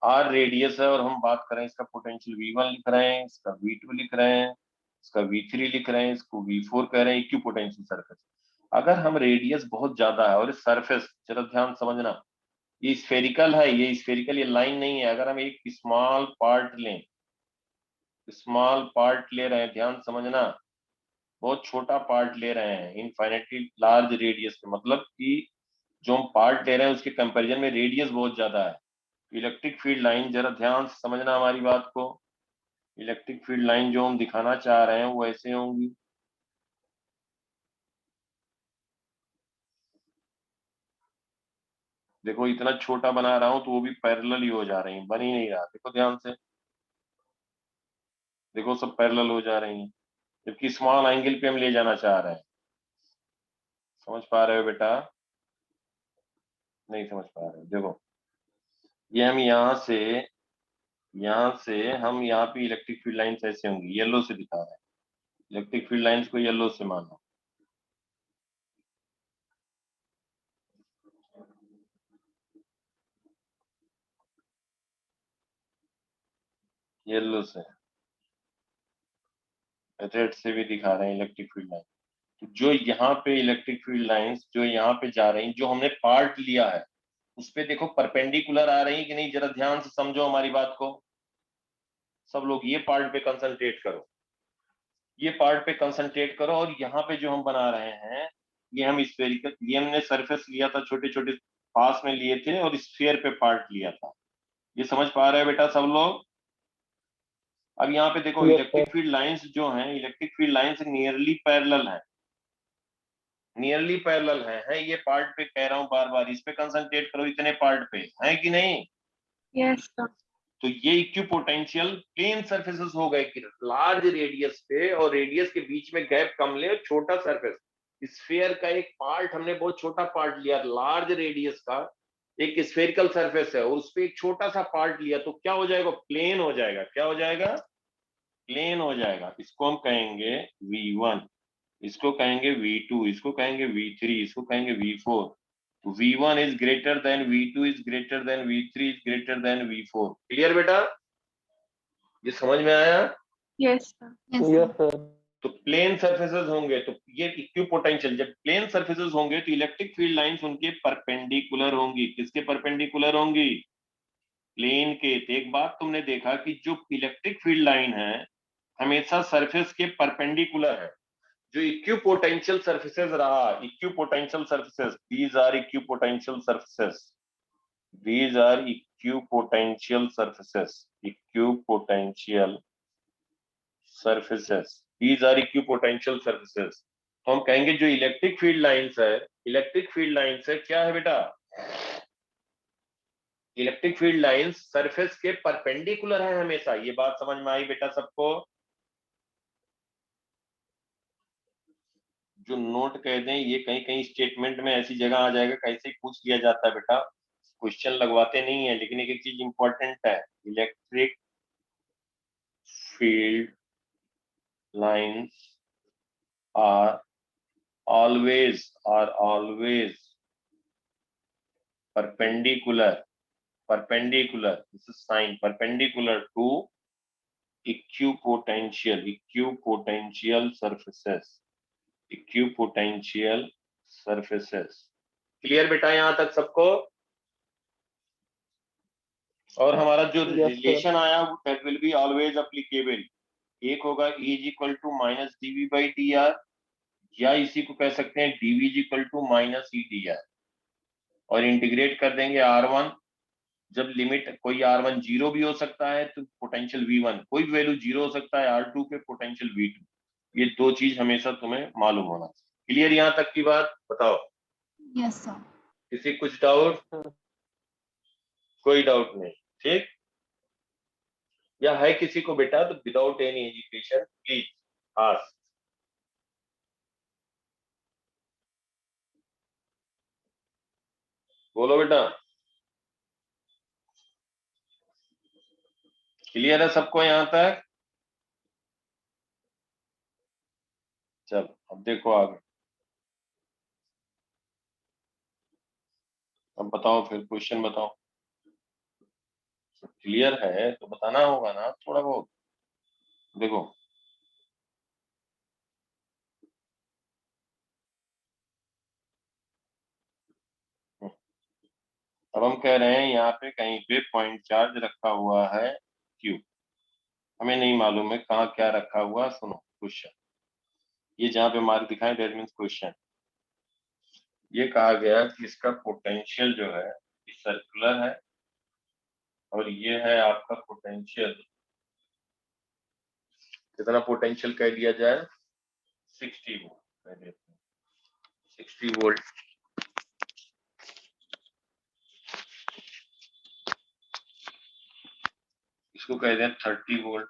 आर रेडियस है और हम बात करें इसका पोटेंशियल V1 लिख रहे हैं, इसका V2 लिख रहे हैं, इसका V3 लिख रहे हैं, इसको V4 कह रहे हैं, इक्यू पोटेंशियल सरफेस। अगर हम रेडियस बहुत ज्यादा है और सरफेस, जरा ध्यान समझना, ये स्फेरिकल है, ये स्फेरिकल, ये लाइन नहीं है। अगर हम एक स्मॉल पार्ट लें, स्मॉल पार्ट ले रहे हैं, ध्यान समझना, बहुत छोटा पार्ट ले रहे हैं, इनफाइनाइटली लार्ज रेडियस पे, मतलब कि जो हम पार्ट ले रहे हैं उसके कंपैरिजन में रेडियस बहुत ज्यादा है। इलेक्ट्रिक फील्ड लाइन, जरा ध्यान से समझना हमारी बात को, इलेक्ट्रिक फील्ड लाइन जो हम दिखाना चाह रहे हैं वो ऐसे होंगी, देखो इतना छोटा बना रहा हूं तो वो भी पैरेलल ही हो जा रही है, बन ही नहीं रहा, देखो ध्यान से, देखो सब पैरेलल हो जा रही हैं, जबकि स्मॉल एंगल पे हम ले जाना चाह रहे हैं। समझ पा रहे हो बेटा? नहीं समझ पा रहे हो? देखो ये हम यहाँ से हम यहाँ पे इलेक्ट्रिक फील्ड लाइंस ऐसे होंगी, येलो से दिखा रहे हैं, इलेक्ट्रिक फील्ड लाइंस को येलो से मानो, येलो से, रेड से भी दिखा रहे हैं इलेक्ट्रिक फील्ड लाइन। तो जो यहाँ पे इलेक्ट्रिक फील्ड लाइंस जो यहाँ पे जा रही, जो हमने पार्ट लिया है उस पे देखो परपेंडिकुलर आ रही है कि नहीं, जरा ध्यान से समझो हमारी बात को, सब लोग ये पार्ट पे कंसंट्रेट करो, ये पार्ट पे कंसंट्रेट करो। और यहाँ पे जो हम बना रहे हैं, ये हम स्फेरिकल, ये हमने सरफेस लिया था, छोटे छोटे पास में लिए थे और स्फीयर पे पार्ट लिया था, ये समझ पा रहे हैं बेटा सब लोग? अब यहाँ पे देखो Yes, electric sir. Field lines जो हैं, electric field lines nearly parallel है, नियरली पैरेलल है ये पार्ट पे कह रहा हूँ बार बार, इस पे कंसंट्रेट करो, इतने पार्ट पे है कि नहीं? Yes, sir. तो ये इक्यू पोटेंशियल प्लेन सरफेसेस हो गए कि लार्ज रेडियस पे, और रेडियस के बीच में गैप कम ले, छोटा सरफेस, स्फीयर का एक पार्ट हमने बहुत छोटा पार्ट लिया, लार्ज रेडियस का एक स्फेरिकल सरफेस है और उस पे एक छोटा सा पार्ट लिया, तो क्या हो जाएगा, प्लेन हो जाएगा, क्या हो जाएगा, प्लेन हो जाएगा। इसको हम कहेंगे V1, इसको कहेंगे V2, इसको कहेंगे V3, इसको कहेंगे V4। तो V1 is greater than V2 is greater than V3 is greater than V4। Clear बेटा? ये समझ में आया? Yes, sir. Yes, Yes, sir. sir. तो प्लेन सरफेसेस होंगे तो ये इक्यू पोटेंशियल, जब प्लेन सरफेसेस होंगे तो इलेक्ट्रिक फील्ड लाइंस उनके परपेंडिकुलर होंगी, किसके परपेंडिकुलर होंगी, प्लेन के। तो एक बात तुमने देखा कि जो इलेक्ट्रिक फील्ड लाइन है हमेशा सरफेस के परपेंडिकुलर है। जो इक्यू पोटेंशियल सर्फेसेस रहा, equipotential surfaces, these are equipotential surfaces, these are equipotential surfaces, equipotential surfaces, these are equipotential surfaces. तो हम कहेंगे जो इलेक्ट्रिक फील्ड लाइंस है, इलेक्ट्रिक फील्ड लाइंस है क्या है बेटा, इलेक्ट्रिक फील्ड लाइंस सरफेस के परपेंडिकुलर है हमेशा। ये बात समझ में आई बेटा सबको? जो नोट कह दें, ये कहीं कहीं स्टेटमेंट में ऐसी जगह आ जाएगा, कैसे पूछ लिया जाता है बेटा, क्वेश्चन लगवाते नहीं है, लेकिन एक चीज इंपॉर्टेंट है, electric field lines are always perpendicular, this is sign, perpendicular to equipotential surfaces। क्लियर बेटा यहां तक सबको? और हमारा जो Yes, sir. रिलेशन आया वो that will be always applicable, एक होगा E is equal to minus dV by dr, या इसी को कह सकते हैं dV is equal to minus E dr, और इंटीग्रेट कर देंगे R1। जब लिमिट कोई R1 जीरो भी हो सकता है तो पोटेंशियल V1, कोई भी वैल्यू जीरो हो सकता है R2 पे पोटेंशियल V2। ये दो चीज हमेशा तुम्हें मालूम होना। क्लियर यहाँ तक की बात? बताओ Yes, sir. किसी कुछ डाउट? कोई डाउट नहीं, ठीक? या है किसी को बेटा तो without any education please ask. बोलो बेटा, क्लियर है सबको यहाँ तक? चलो अब देखो आगे, अब बताओ फिर क्वेश्चन बताओ। क्लियर है तो बताना होगा ना थोड़ा बहुत। देखो अब हम कह रहे हैं यहाँ पे कहीं पे पॉइंट चार्ज रखा हुआ है Q, हमें नहीं मालूम है कहाँ क्या रखा हुआ। सुनो क्वेश्चन, ये जहाँ पे मार्क दिखाए दैट मीन्स क्वेश्चन। ये कहा गया कि इसका पोटेंशियल जो है सर्कुलर है, और ये है आपका पोटेंशियल, कितना पोटेंशियल कह दिया जाए 60 वोल्ट कह देते हैं, 60 वोल्ट। इसको कह दें 30 वोल्ट,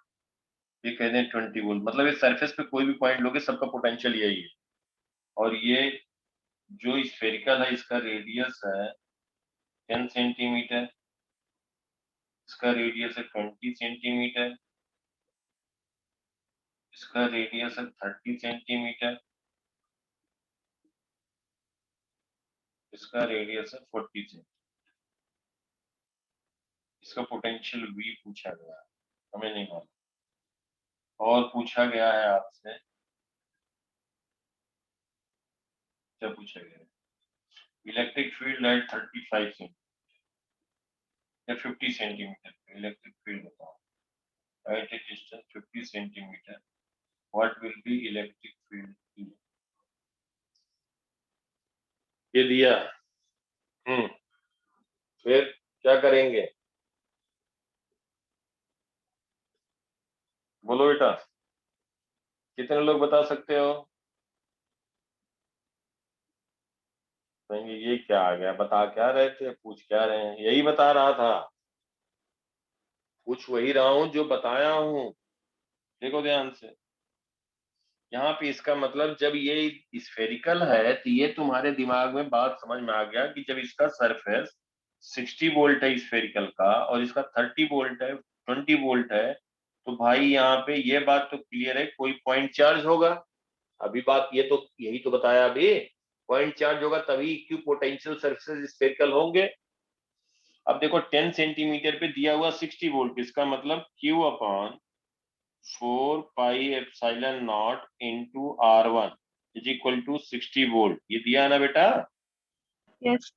ये कह दें 20 वोल्ट। मतलब इस सरफेस पे कोई भी पॉइंट लोगे सबका पोटेंशियल यही है। और ये जो स्फेरिकल है इसका रेडियस है 10 सेंटीमीटर, इसका रेडियस है 20 सेंटीमीटर, इसका रेडियस है 30 सेंटीमीटर, इसका रेडियस है 40 सेंटीमीटर। इसका पोटेंशियल V पूछा गया है, हमें नहीं मालूम। और पूछा गया है आपसे, क्या पूछा गया है? इलेक्ट्रिक फील्ड एट 35 सेंटीमीटर या 50 सेंटीमीटर पे इलेक्ट्रिक फील्ड बताओ at a distance 50 centimetre, what will be electric field E? ये दिया। फिर क्या करेंगे? बोलो बेटा, कितने लोग बता सकते हो? कहेंगे ये क्या आ गया, बता क्या रहे थे, पूछ क्या रहे हैं? यही बता रहा था, पूछ वही रहा हूं जो बताया हूं। देखो ध्यान से, यहाँ पे इसका मतलब जब ये स्फेरिकल है तो ये तुम्हारे दिमाग में बात समझ में आ गया कि जब इसका सरफेस 60 वोल्ट है स्फेरिकल का और इसका 30 वोल्ट है, 20 वोल्ट है, तो भाई यहाँ पे ये बात तो क्लियर है कोई पॉइंट चार्ज होगा। अभी बात ये तो यही तो बताया, अभी पॉइंट चार्ज होगा तभी क्यों पोटेंशियल सरफेस स्फेरिकल होंगे। अब देखो 10 सेंटीमीटर पे दिया हुआ 60 वोल्ट, इसका मतलब Q upon 4 pi epsilon naught into R1 is equal to 60 volt. ये दिया है ना बेटा? Yes.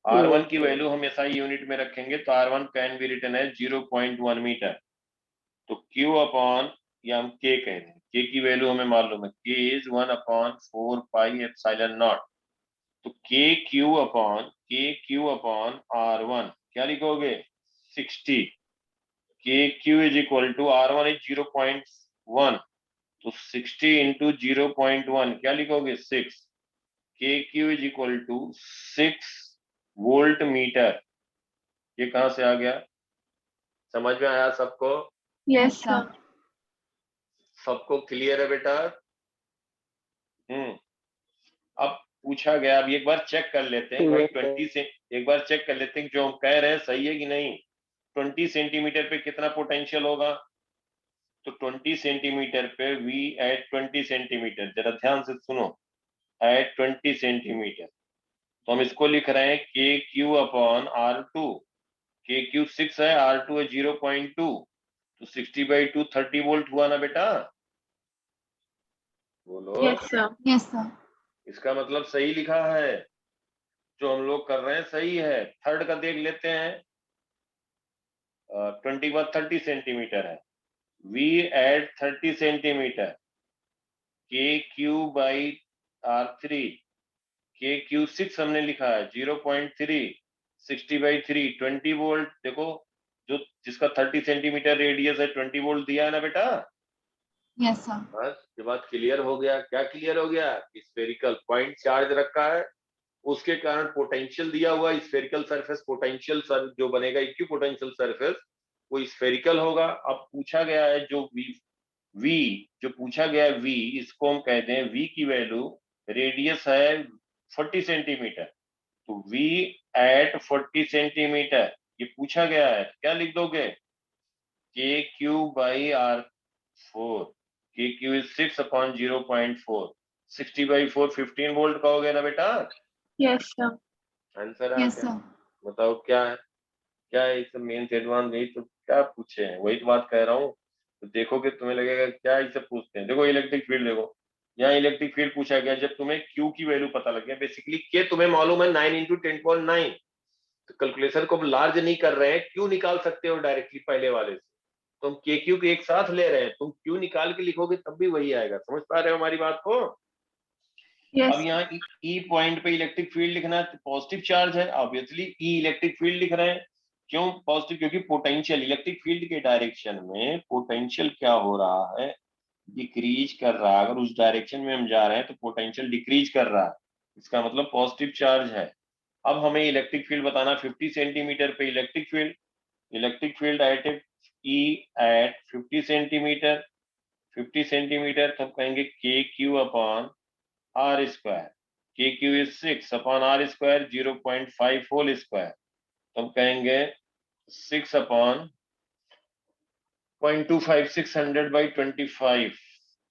R1 की वैल्यू हमेशा यूनिट में रखेंगे तो R1 कैन बी रिटन है 0.1 मीटर। तो Q अपॉन, या हम K कह दें, K की वैल्यू हमें मालूम है, K is 1 upon 4 pi epsilon naught. तो KQ अपॉन R1 क्या लिखोगे 60। KQ is equal to R1 is 0.1, तो 60 इंटू 0.1 क्या लिखोगे 6। KQ is equal to 6 volt metre. ये कहां से आ गया? समझ में आया सबको? Yes, sir. सबको क्लियर है बेटा? अब पूछा गया, अब एक बार चेक कर लेते हैं भाई 20 से, एक बार चेक कर लेते हैं जो हम कह रहे हैं सही है कि नहीं। 20 सेंटीमीटर पे कितना पोटेंशियल होगा? तो 20 सेंटीमीटर पे V एट 20 सेंटीमीटर, जरा ध्यान से सुनो, एट 20 सेंटीमीटर, तो हम इसको लिख रहे हैं KQ अपॉन R2। KQ 6 है, R2 है 0.2, तो 60/2 30 वोल्ट हुआ ना बेटा? बोलो। Yes, sir. Yes, sir. इसका मतलब सही लिखा है, जो हम लोग कर रहे हैं सही है। थर्ड का देख लेते हैं, 20 व 30 सेंटीमीटर है, V at 30 centimetre, KQ by R3, KQ6 हमने लिखा है 0.3, 60/3, 20 वोल्ट। देखो जो जिसका 30 सेंटीमीटर रेडियस है 20 वोल्ट दिया है ना बेटा। Yes, sir. बस ये बात क्लियर हो गया। क्या क्लियर हो गया? स्फेरिकल पॉइंट चार्ज रखा है, उसके कारण पोटेंशियल दिया हुआ, स्फेरिकल सरफेस पोटेंशियल जो बनेगा इक्वी पोटेंशियल सरफेस वो स्फेरिकल होगा। अब पूछा गया है जो V जो पूछा गया है V, इसको हम कहते हैं V की वैल्यू, रेडियस है 40 सेंटीमीटर, तो V at 40 सेंटीमीटर ये पूछा गया है। क्या लिख दोगे? KQ by R4, KQ is 6/0.4, 60/4, 15 volt कहोगे ना बेटा? Yes, sir. आंसर आ Yes, गया। sir. बताओ क्या है? क्या है इस मेन एडवांस? यही तो क्या पूछे हैं, वही तो बात कह रहा हूँ। तो देखोगे तुम्हें लगेगा क्या इसे पूछते हैं। देखो इलेक्ट्रिक फील्ड, देखो यहाँ इलेक्ट्रिक फील्ड पूछा गया। जब तुम्हें Q की वैल्यू पता लग गया, बेसिकली K तुम्हें मालूम है 9 × 10⁹, तो कैलकुलेशन को लार्ज नहीं कर रहे हैं, Q निकाल सकते हो डायरेक्टली पहले वाले से। तो हम KQ को एक साथ ले रहे हैं, तुम Q निकाल के लिखोगे तब भी वही आएगा। समझ पा रहे हो हमारी बात को? Yes. अब यहाँ E पॉइंट पे इलेक्ट्रिक फील्ड लिखना है, तो पॉजिटिव चार्ज है, ऑब्वियसली E इलेक्ट्रिक फील्ड लिख रहे हैं। क्यों पॉजिटिव? क्योंकि पोटेंशियल इलेक्ट्रिक फील्ड के डायरेक्शन में पोटेंशियल क्या हो रहा है, डिक्रीज कर रहा है। अगर उस डायरेक्शन में हम जा रहे हैं तो पोटेंशियल डिक्रीज कर रहा है, इसका मतलब पॉजिटिव चार्ज है। अब हमें इलेक्ट्रिक फील्ड बताना, 50 सेंटीमीटर पे electric field at E at 50 centimetre, 50 centimetre, तो हम कहेंगे KQ/R², KQ is 6/R², 0.5 whole square, तो हम कहेंगे 6/0.25, 600/25,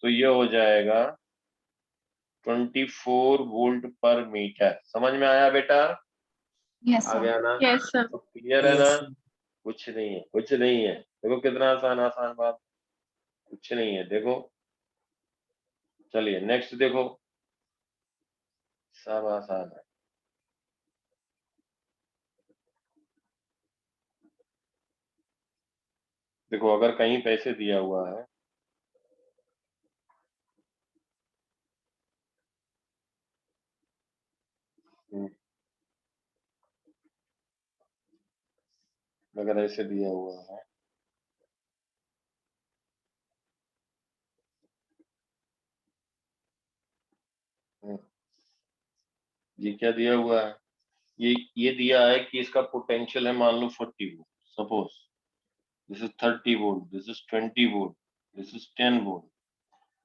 तो ये हो जाएगा 24 वोल्ट पर मीटर। समझ में आया बेटा? Yes, आ sir. गया ना? Yes, sir. तो क्लियर है ना? Yes, sir. कुछ नहीं है, कुछ नहीं है। देखो कितना आसान आसान बात, कुछ नहीं है। देखो चलिए नेक्स्ट देखो, सब आसान है। देखो अगर कहीं पैसे दिया हुआ है, अगर ऐसे दिया हुआ है, ये क्या दिया हुआ है? ये दिया है कि इसका पोटेंशियल है मान लो 40 volt, suppose this is 30 volt, this is 20 volt, this is 10 volt,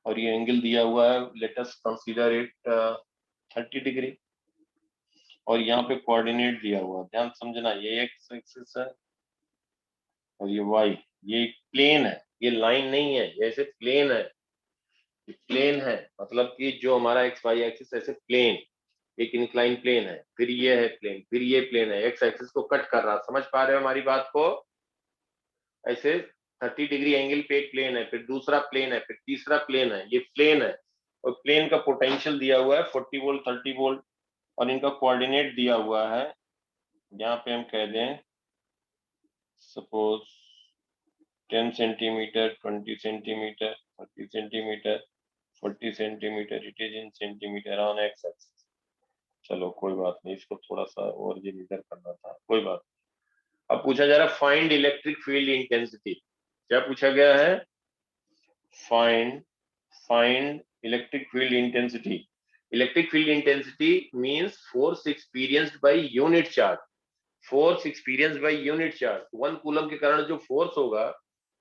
और ये एंगल दिया हुआ है, let us consider it 30 degree, और यहाँ पे कोऑर्डिनेट दिया हुआ है। ध्यान समझना, ये एक्स एक्सिस है और ये वाई, ये एक प्लेन है, ये लाइन नहीं है, ये ऐसे प्लेन है, ये प्लेन है, मतलब कि जो हमारा एक्स वाई एक्सिस ऐसे प्लेन, एक इंक्लाइन प्लेन है, फिर ये है प्लेन, फिर ये प्लेन है, एक्स एक्सिस को कट कर रहा। समझ पा रहे हो हमारी बात को? ऐसे 30 डिग्री एंगल पे एक प्लेन है, फिर दूसरा प्लेन है, फिर तीसरा प्लेन है, ये प्लेन है, और प्लेन का पोटेंशियल दिया हुआ है 40 वोल्ट, 30 वोल्ट, और इनका कोऑर्डिनेट दिया हुआ है, यहाँ पे हम कह दें suppose 10 centimetre, 20 centimetre, 30 centimetre, 40 centimetre, it is in centimetre on x axis. चलो कोई बात नहीं, इसको थोड़ा सा और ये लीडर करना था, कोई बात नहीं। अब पूछा जा रहा है फाइंड इलेक्ट्रिक फील्ड इंटेंसिटी। क्या पूछा गया है? Find electric field intensity. Electric field intensity means force experienced by unit charge, force experienced by unit charge. 1 coulomb के कारण जो फोर्स होगा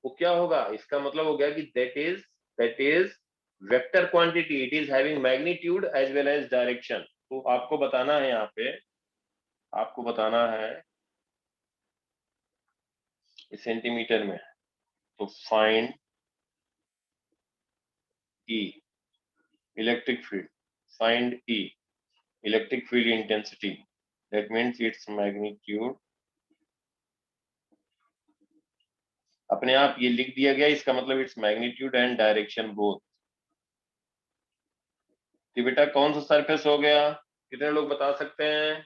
वो क्या होगा? इसका मतलब हो गया कि that is vector quantity, it is having magnitude as well as direction. तो आपको बताना है, यहाँ पे आपको बताना है सेंटीमीटर में, तो find E electric field, find E electric field intensity, that means its magnitude. अपने आप ये लिख दिया गया, इसका मतलब its magnitude and direction both. तो बेटा कौन सा सरफेस हो गया? कितने लोग बता सकते हैं?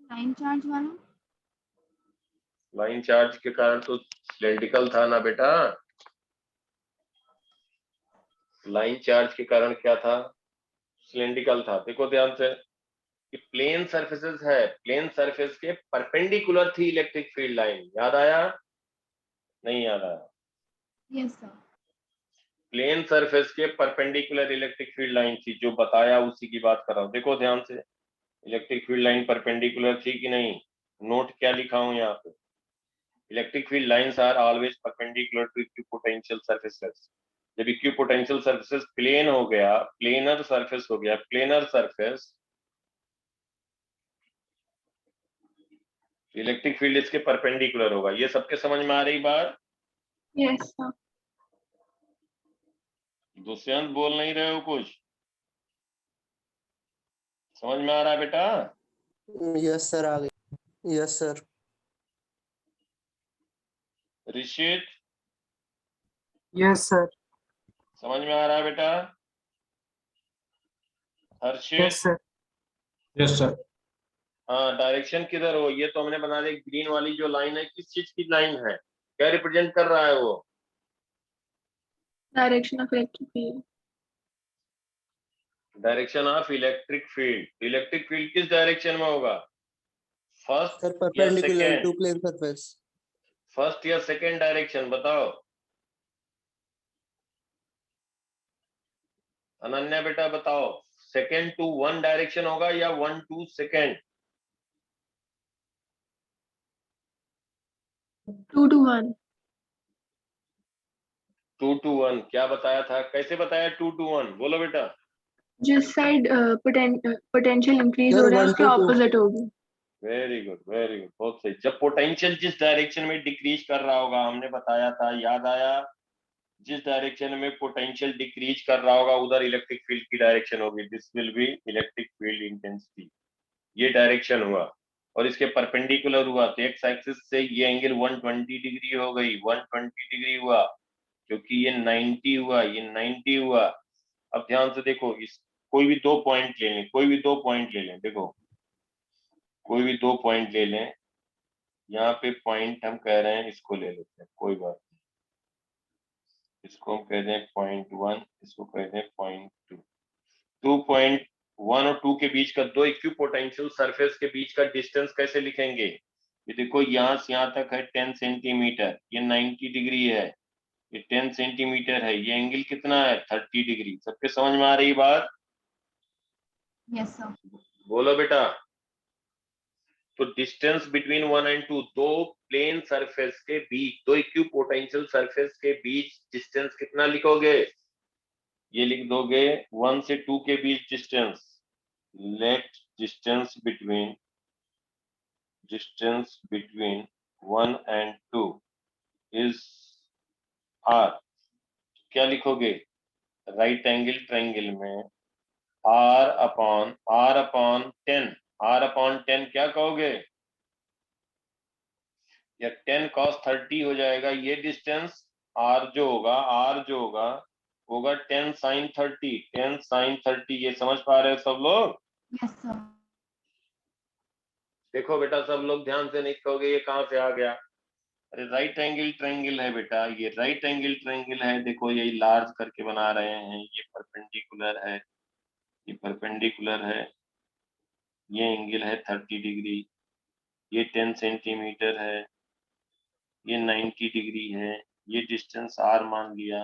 Line charge वाला? लाइन चार्ज के कारण तो सिलेंड्रिकल था ना बेटा, लाइन चार्ज के कारण क्या था, सिलेंड्रिकल था। देखो ध्यान से कि प्लेन सरफेसेस है, प्लेन सरफेस के परपेंडिकुलर थी इलेक्ट्रिक फील्ड लाइन, याद आया नहीं याद आया? Yes, sir. प्लेन सरफेस के परपेंडिकुलर इलेक्ट्रिक फील्ड लाइन थी, जो बताया उसी की बात कर रहा हूं। देखो ध्यान से, इलेक्ट्रिक फील्ड लाइन परपेंडिकुलर थी कि नहीं, नोट क्या लिखा हूं यहाँ पे, electric field lines are always perpendicular to equipotential surfaces. जब इक्विपोटेंशियल सरफेसेस प्लेन हो गया, प्लेनर सरफेस हो गया, प्लेनर सरफेस, इलेक्ट्रिक फील्ड इसके परपेंडिकुलर होगा। ये सबके समझ में आ रही बात? Yes, sir. दुष्यंत बोल नहीं रहे हो कुछ? समझ में आ रहा है बेटा? यस सर, आ गई। Yes sir. Rishit Yes, sir. समझ में आ रहा है बेटा? हर्षित? Yes, sir. Yes sir. हाँ, डायरेक्शन किधर हो, ये तो हमने बना दी। ग्रीन वाली जो लाइन है किस चीज की लाइन है, क्या रिप्रेजेंट कर रहा है वो? Direction of electric field. Direction of electric field. Electric field किस डायरेक्शन में होगा, फर्स्ट सर या perpendicular to second? Plane surface. First या सेकेंड डायरेक्शन बताओ अनन्या बेटा, बताओ। सेकेंड टू वन डायरेक्शन होगा या one two second? 2 to 1. 2 to 1 क्या बताया था, कैसे बताया 2 to 1, बोलो बेटा। जिस साइड पोटेंशियल इंक्रीज Sir, हो रहा है 1 उसके to 2. ऑपोजिट होगी। वेरी गुड वेरी गुड, बहुत सही। जब पोटेंशियल जिस डायरेक्शन में डिक्रीज कर रहा होगा, हमने बताया था, याद आया? जिस डायरेक्शन में पोटेंशियल डिक्रीज कर रहा होगा उधर इलेक्ट्रिक फील्ड की डायरेक्शन होगी। This will be electric field intensity. ये डायरेक्शन हुआ और इसके परपेंडिकुलर हुआ, तो एक्स एक्सिस से ये एंगल 120 डिग्री हो गई, 120 डिग्री हुआ, क्योंकि ये 90 हुआ, ये 90 हुआ। अब ध्यान से देखो, इस कोई भी दो पॉइंट ले लें, कोई भी दो पॉइंट ले लें, देखो कोई भी दो पॉइंट ले लें। यहाँ पे पॉइंट हम कह रहे हैं, इसको ले लेते हैं, कोई बात नहीं, इसको हम कह दें .1, इसको कह दें .2। 2.1 और 2 के बीच का, दो इक्विपोटेंशियल सरफेस के बीच का डिस्टेंस कैसे लिखेंगे? ये देखो यहाँ से यहाँ तक है 10 सेंटीमीटर, ये 90 डिग्री है, ये 10 सेंटीमीटर है, ये एंगल कितना है 30 डिग्री। सबके समझ में आ रही बात? Yes, sir. बोलो बेटा। तो डिस्टेंस बिटवीन 1 एंड 2, दो प्लेन सरफेस के बीच, दो इक्विपोटेंशियल सरफेस के बीच डिस्टेंस कितना लिखोगे? ये लिख दोगे 1 से 2 के बीच distance, let distance between 1 and 2 is r। क्या लिखोगे? राइट एंगल ट्रायंगल में r अपॉन 10, r अपॉन 10 क्या कहोगे? या 10 cos 30 हो जाएगा। ये डिस्टेंस r जो होगा 10 sin 30, 10 sin 30। ये समझ पा रहे हो सब लोग? Yes, sir. देखो बेटा, सब लोग ध्यान से नहीं कहोगे ये कहां से आ गया। अरे राइट एंगल ट्रायंगल है बेटा, ये राइट एंगल ट्रायंगल है। देखो यही लार्ज करके बना रहे हैं, ये परपेंडिकुलर है, ये परपेंडिकुलर है, ये एंगल है 30 डिग्री, ये 10 सेंटीमीटर है, ये 90 डिग्री है, ये डिस्टेंस r मान लिया,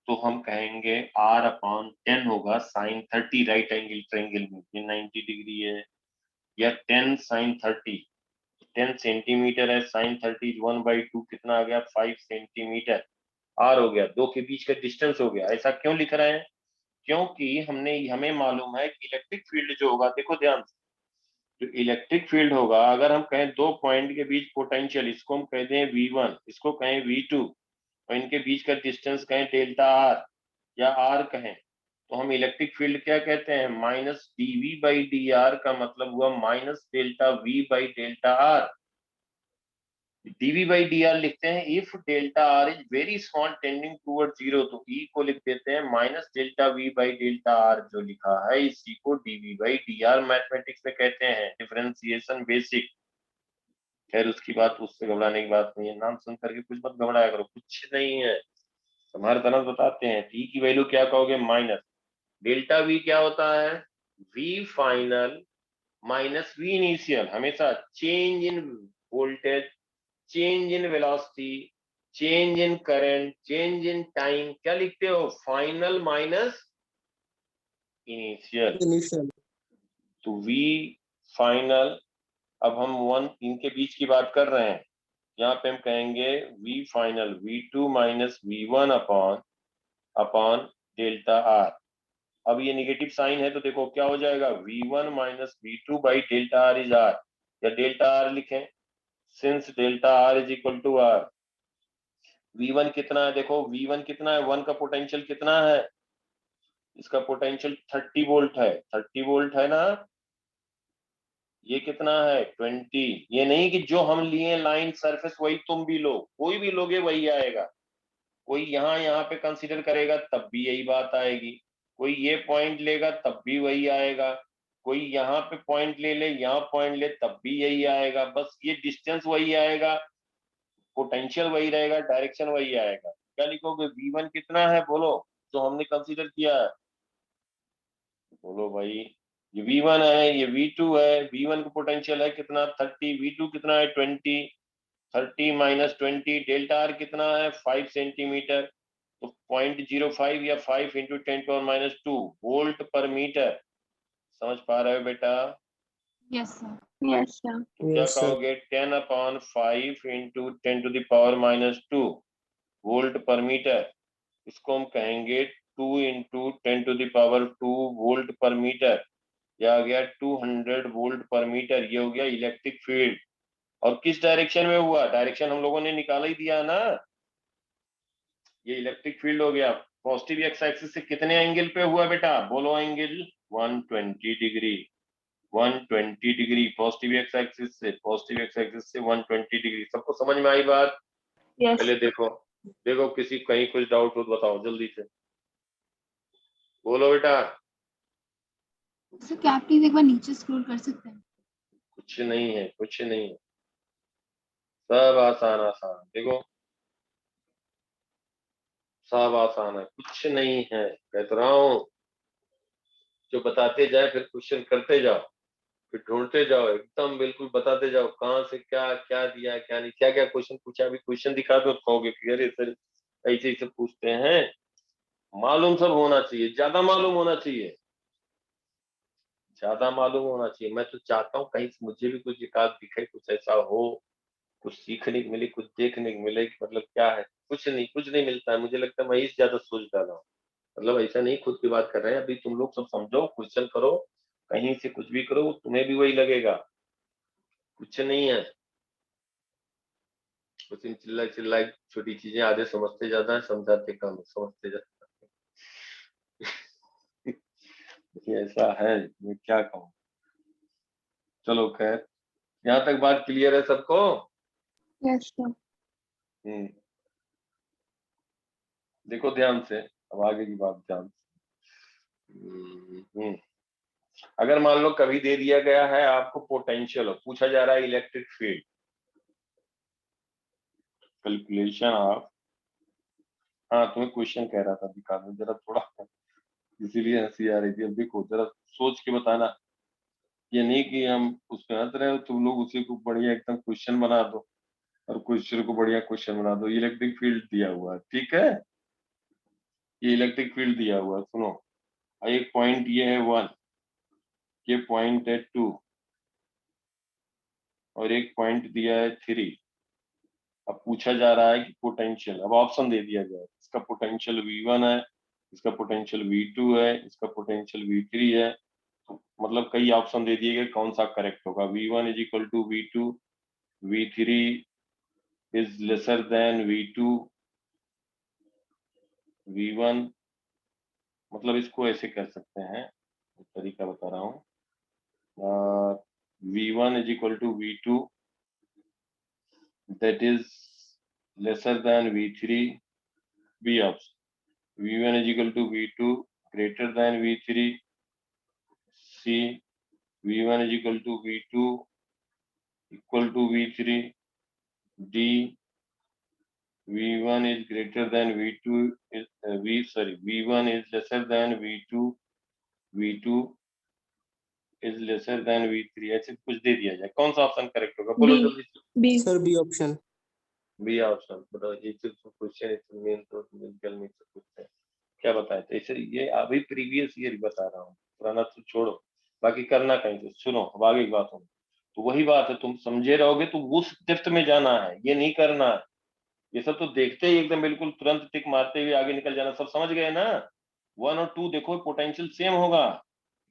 तो हम कहेंगे r अपॉन 10 होगा साइन 30 राइट एंगल ट्रायंगल में। ये 90 डिग्री है, या 10 साइन 30, 10 सेंटीमीटर है, साइन 30 1/2 कितना आ गया 5 सेंटीमीटर, r हो गया, दो के बीच का डिस्टेंस हो गया। ऐसा क्यों लिख रहे हैं? क्योंकि हमें मालूम है कि इलेक्ट्रिक फील्ड जो होगा, देखो ध्यान से, जो इलेक्ट्रिक फील्ड होगा, अगर हम कहें दो पॉइंट के बीच पोटेंशियल, इसको हम कहते हैं V1, इसको कहें V2, और इनके बीच का डिस्टेंस कहें डेल्टा r या r कहें, तो हम इलेक्ट्रिक फील्ड क्या कहते हैं? -dV/dr का मतलब हुआ minus delta V by delta r। dV/dr लिखते हैं if delta r is very small tending toward 0, तो E को लिख देते हैं minus delta V by delta r। जो लिखा है इसी को dV/dr मैथमेटिक्स में कहते हैं डिफरेंशिएशन बेसिक। खैर उसकी बात, उससे घबराने की बात नहीं है, नाम सुन करके कुछ मत घबराया करो, कुछ नहीं है। हमारे तरफ बताते हैं टी की वैल्यू क्या कहोगे, माइनस डेल्टा वी क्या होता है, V final minus V initial, हमेशा change in voltage, change in velocity, change in current, change in time, क्या लिखते हो, फाइनल माइनस इनिशियल। Initial. तो वी फाइनल, अब हम वन इनके बीच की बात कर रहे हैं, यहाँ पे हम कहेंगे we final V2 minus V1 upon delta r. अब ये निगेटिव साइन है तो देखो क्या हो जाएगा, V1 minus V2 by delta R is R, या डेल्टा आर लिखें, since delta R is equal to R. V1 कितना है, देखो V1 कितना है, वन का पोटेंशियल कितना है, इसका पोटेंशियल 30 वोल्ट है, 30 वोल्ट है ना, ये कितना है 20। ये नहीं कि जो हम लिए लाइन सरफेस वही तुम भी लो, कोई भी लोगे वही आएगा, कोई यहाँ पे कंसीडर करेगा तब भी यही बात आएगी, कोई ये पॉइंट लेगा तब भी वही आएगा, कोई यहाँ पे पॉइंट ले ले, यहाँ पॉइंट ले तब भी यही आएगा, बस ये डिस्टेंस वही आएगा, पोटेंशियल वही रहेगा, डायरेक्शन वही आएगा। क्या लिखोगे, V1 कितना है बोलो, जो हमने कंसीडर किया है, बोलो भाई, ये V1 है, ये V2 है, V1 का पोटेंशियल है कितना 30, V2 कितना है 20, 30 माइनस 20, डेल्टा आर कितना है 5 सेंटीमीटर, तो 0.05 या 5 इंटू 10⁻², वोल्ट पर मीटर। समझ पा रहे हो बेटा, Yes, sir. Yes, sir. तो क्या Yes, sir. कहोगे 10/5 इंटू 10⁻², वोल्ट पर मीटर, इसको हम कहेंगे 2 इंटू 10⁻², वोल्ट पर मीटर, यह आ गया 200 वोल्ट पर मीटर। ये हो गया इलेक्ट्रिक फील्ड। और किस डायरेक्शन में हुआ, डायरेक्शन हम लोगों ने निकाला ही दिया ना, ये इलेक्ट्रिक फील्ड हो गया। पॉजिटिव एक्स एक्सिस से कितने एंगल पे हुआ बेटा, बोलो angle 120 degree, 120 degree positive x axis से, पॉजिटिव एक्स एक्सिस से 120 डिग्री। सबको समझ में आई बात? Yes. पहले देखो, देखो किसी कहीं कुछ डाउट हो तो बताओ जल्दी से, बोलो बेटा। सर क्या आप प्लीज एक बार नीचे स्क्रॉल कर सकते हैं? कुछ नहीं है, कुछ नहीं है, सब आसान आसान, देखो सब आसान है, कुछ नहीं है, कहता रहा हूँ। जो बताते जाए फिर क्वेश्चन करते जाओ, फिर ढूंढते जाओ, एकदम बिल्कुल बताते जाओ कहाँ से क्या क्या दिया क्या नहीं, क्या क्या क्वेश्चन पूछा, अभी क्वेश्चन दिखा दो कहोगे कि अरे सर ऐसे ऐसे पूछते हैं। मालूम सब होना चाहिए, ज्यादा मालूम होना चाहिए, ज्यादा मालूम होना चाहिए। मैं तो चाहता हूँ कहीं से मुझे भी कुछ एक आध दिखे, कुछ ऐसा हो, कुछ सीखने को मिले, कुछ देखने को मिले कि मतलब क्या है, कुछ नहीं, कुछ नहीं मिलता है। मुझे लगता है मैं ही ज्यादा सोच डाला हूँ, मतलब ऐसा नहीं खुद की बात कर रहे हैं, अभी तुम लोग सब समझो, क्वेश्चन करो, कहीं से कुछ भी करो तुम्हें भी वही लगेगा, कुछ नहीं है। कुछ चिल्ला चिल्ला छोटी चीजें आधे समझते ज्यादा है, समझाते कम, समझते ज्यादा। ऐसा है, मैं क्या कहूँ। चलो खैर, यहाँ तक बात क्लियर है सबको? Yes, sir. देखो ध्यान से, अब आगे की बात ध्यान से। अगर मान लो कभी दे दिया गया है आपको पोटेंशियल, पूछा जा रहा है इलेक्ट्रिक फील्ड, कैलकुलेशन ऑफ, हाँ तुम्हें क्वेश्चन कह रहा था, दिखा दो जरा थोड़ा, इसीलिए हंसी आ रही थी। अब देखो जरा सोच के बताना, ये नहीं कि हम उस पे हंस रहे हो, तुम लोग उसी को बढ़िया एकदम क्वेश्चन बना दो, और क्वेश्चन को बढ़िया क्वेश्चन बना दो। इलेक्ट्रिक फील्ड दिया हुआ है, ठीक है, ये इलेक्ट्रिक फील्ड दिया हुआ है, सुनो, एक पॉइंट ये है 1, ये पॉइंट है 2, और एक पॉइंट दिया है 3। अब पूछा जा रहा है कि पोटेंशियल, अब ऑप्शन दे दिया गया है, इसका पोटेंशियल V1 है, इसका पोटेंशियल V2 है, इसका पोटेंशियल V3 है। तो मतलब कई ऑप्शन दे दिए गए, कौन सा करेक्ट होगा, V1 is equal to V2, V3 is lesser than V2, V1, मतलब इसको ऐसे कर सकते हैं, एक तरीका बता रहा हूँ, V1 is equal to V2 that is lesser than V3, B option, V1 is equal to V2 greater than V3, C, V1 is equal to V2 equal to V3, D V1 is greater than V2 is V1 is lesser than V2, V2 is lesser than V3, ऐसे कुछ दे दिया जाए। कौन सा option correct होगा? बोलो B. जल्दी से। B. Sir, B option. B option बताओ। ये सिर्फ क्वेश्चन मेन तो मेडिकल में से पूछते हैं, क्या बताएं? तो इसे ये अभी प्रीवियस ईयर बता रहा हूँ, पुराना तो छोड़ो, बाकी करना कहीं से। सुनो अब आगे की बात हो, तो वही बात है, तुम समझे रहोगे तो उस डेप्थ में जाना है, ये नहीं करना है। ये सब तो देखते ही एकदम बिल्कुल तुरंत टिक मारते हुए आगे निकल जाना। सब समझ गए ना? 1 और 2 देखो पोटेंशियल सेम होगा,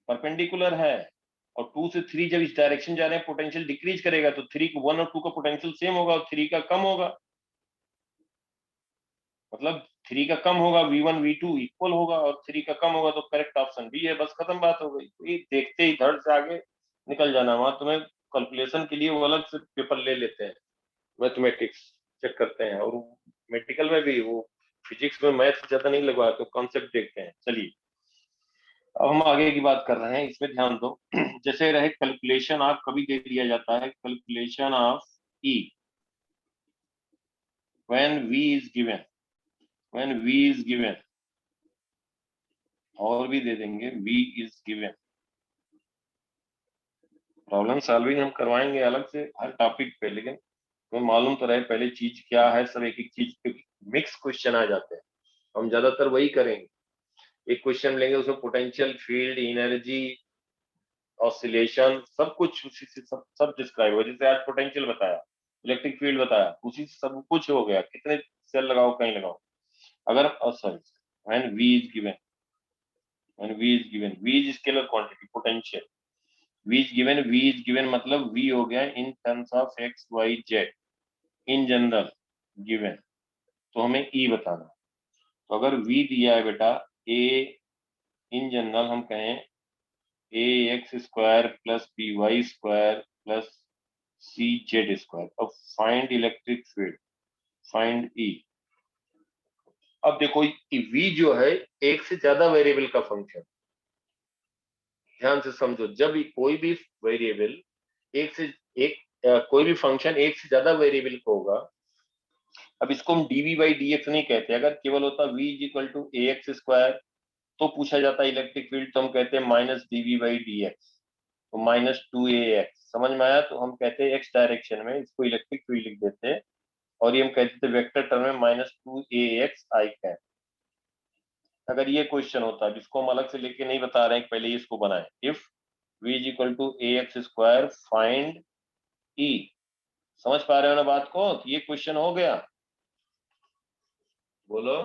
परपेंडिकुलर है, और 2 से 3 जब इस डायरेक्शन जा रहे हैं पोटेंशियल डिक्रीज करेगा, तो 3 को 1 और 2 का पोटेंशियल सेम होगा और 3 का कम होगा, मतलब 3 का कम होगा, V1 V2 इक्वल होगा, और 3 का कम होगा, तो करेक्ट ऑप्शन बी है। बस खत्म बात हो गई। तो ये देखते ही धड़ से आगे निकल जाना। वहां तुम्हें कैलकुलेशन के लिए वो अलग से पेपर ले लेते हैं, मैथमेटिक्स चेक करते हैं, और मेडिकल में भी वो फिजिक्स में मैथ ज्यादा नहीं लगवाते, तो कॉन्सेप्ट देखते हैं। चलिए अब हम आगे की बात कर रहे हैं, इसमें ध्यान दो। जैसे रहे कैलकुलेशन ऑफ, कभी दे दिया जाता है calculation of E when V is given, when V is given, और भी दे देंगे V is given। Problem solving हम करवाएंगे अलग से हर टॉपिक पे, लेकिन तुम्हें मालूम तो रहे पहले चीज क्या है। सब एक एक चीज पे मिक्स क्वेश्चन आ जाते हैं, हम ज्यादातर वही करेंगे। एक क्वेश्चन लेंगे, उसमें पोटेंशियल, फील्ड, एनर्जी, ऑसिलेशन, सब कुछ उसी से सब डिस्क्राइब हो। जैसे आज पोटेंशियल बताया, इलेक्ट्रिक फील्ड बताया, उसी से सब कुछ हो गया। कितने सेल लगाओ, कहीं लगाओ। अगर sorry, when V is given, when V is given, V is scalar quantity, potential V is given मतलब V हो गया in terms of x y z, in general given, तो हमें E बताना। तो अगर V दिया है बेटा A इन जनरल, हम कहें ax square plus by square plus cz square. अब find electric field, find E। अब देखो V जो है एक से ज्यादा वेरिएबल का फंक्शन, ध्यान से समझो। जब कोई भी वेरिएबल कोई भी फंक्शन एक से ज्यादा वेरिएबल को होगा, अब इसको हम dv बाई dx नहीं कहते। अगर केवल होता v is equal to ax square तो पूछा जाता है इलेक्ट्रिक फील्ड, तो हम कहते हैं माइनस dv बाई dx, तो माइनस 2ax। समझ में आया? तो हम कहते हैं x डायरेक्शन में इसको इलेक्ट्रिक फील्ड लिख देते हैं, और ये हम कहते थे वेक्टर टर्म में माइनस 2ax आई कैप। अगर ये क्वेश्चन होता है जिसको हम अलग से लेके नहीं बता रहे हैं, पहले ही इसको बनाए, if v is equal to ax square find E। समझ पा रहे हो ना बात को? तो ये क्वेश्चन हो गया, बोलो।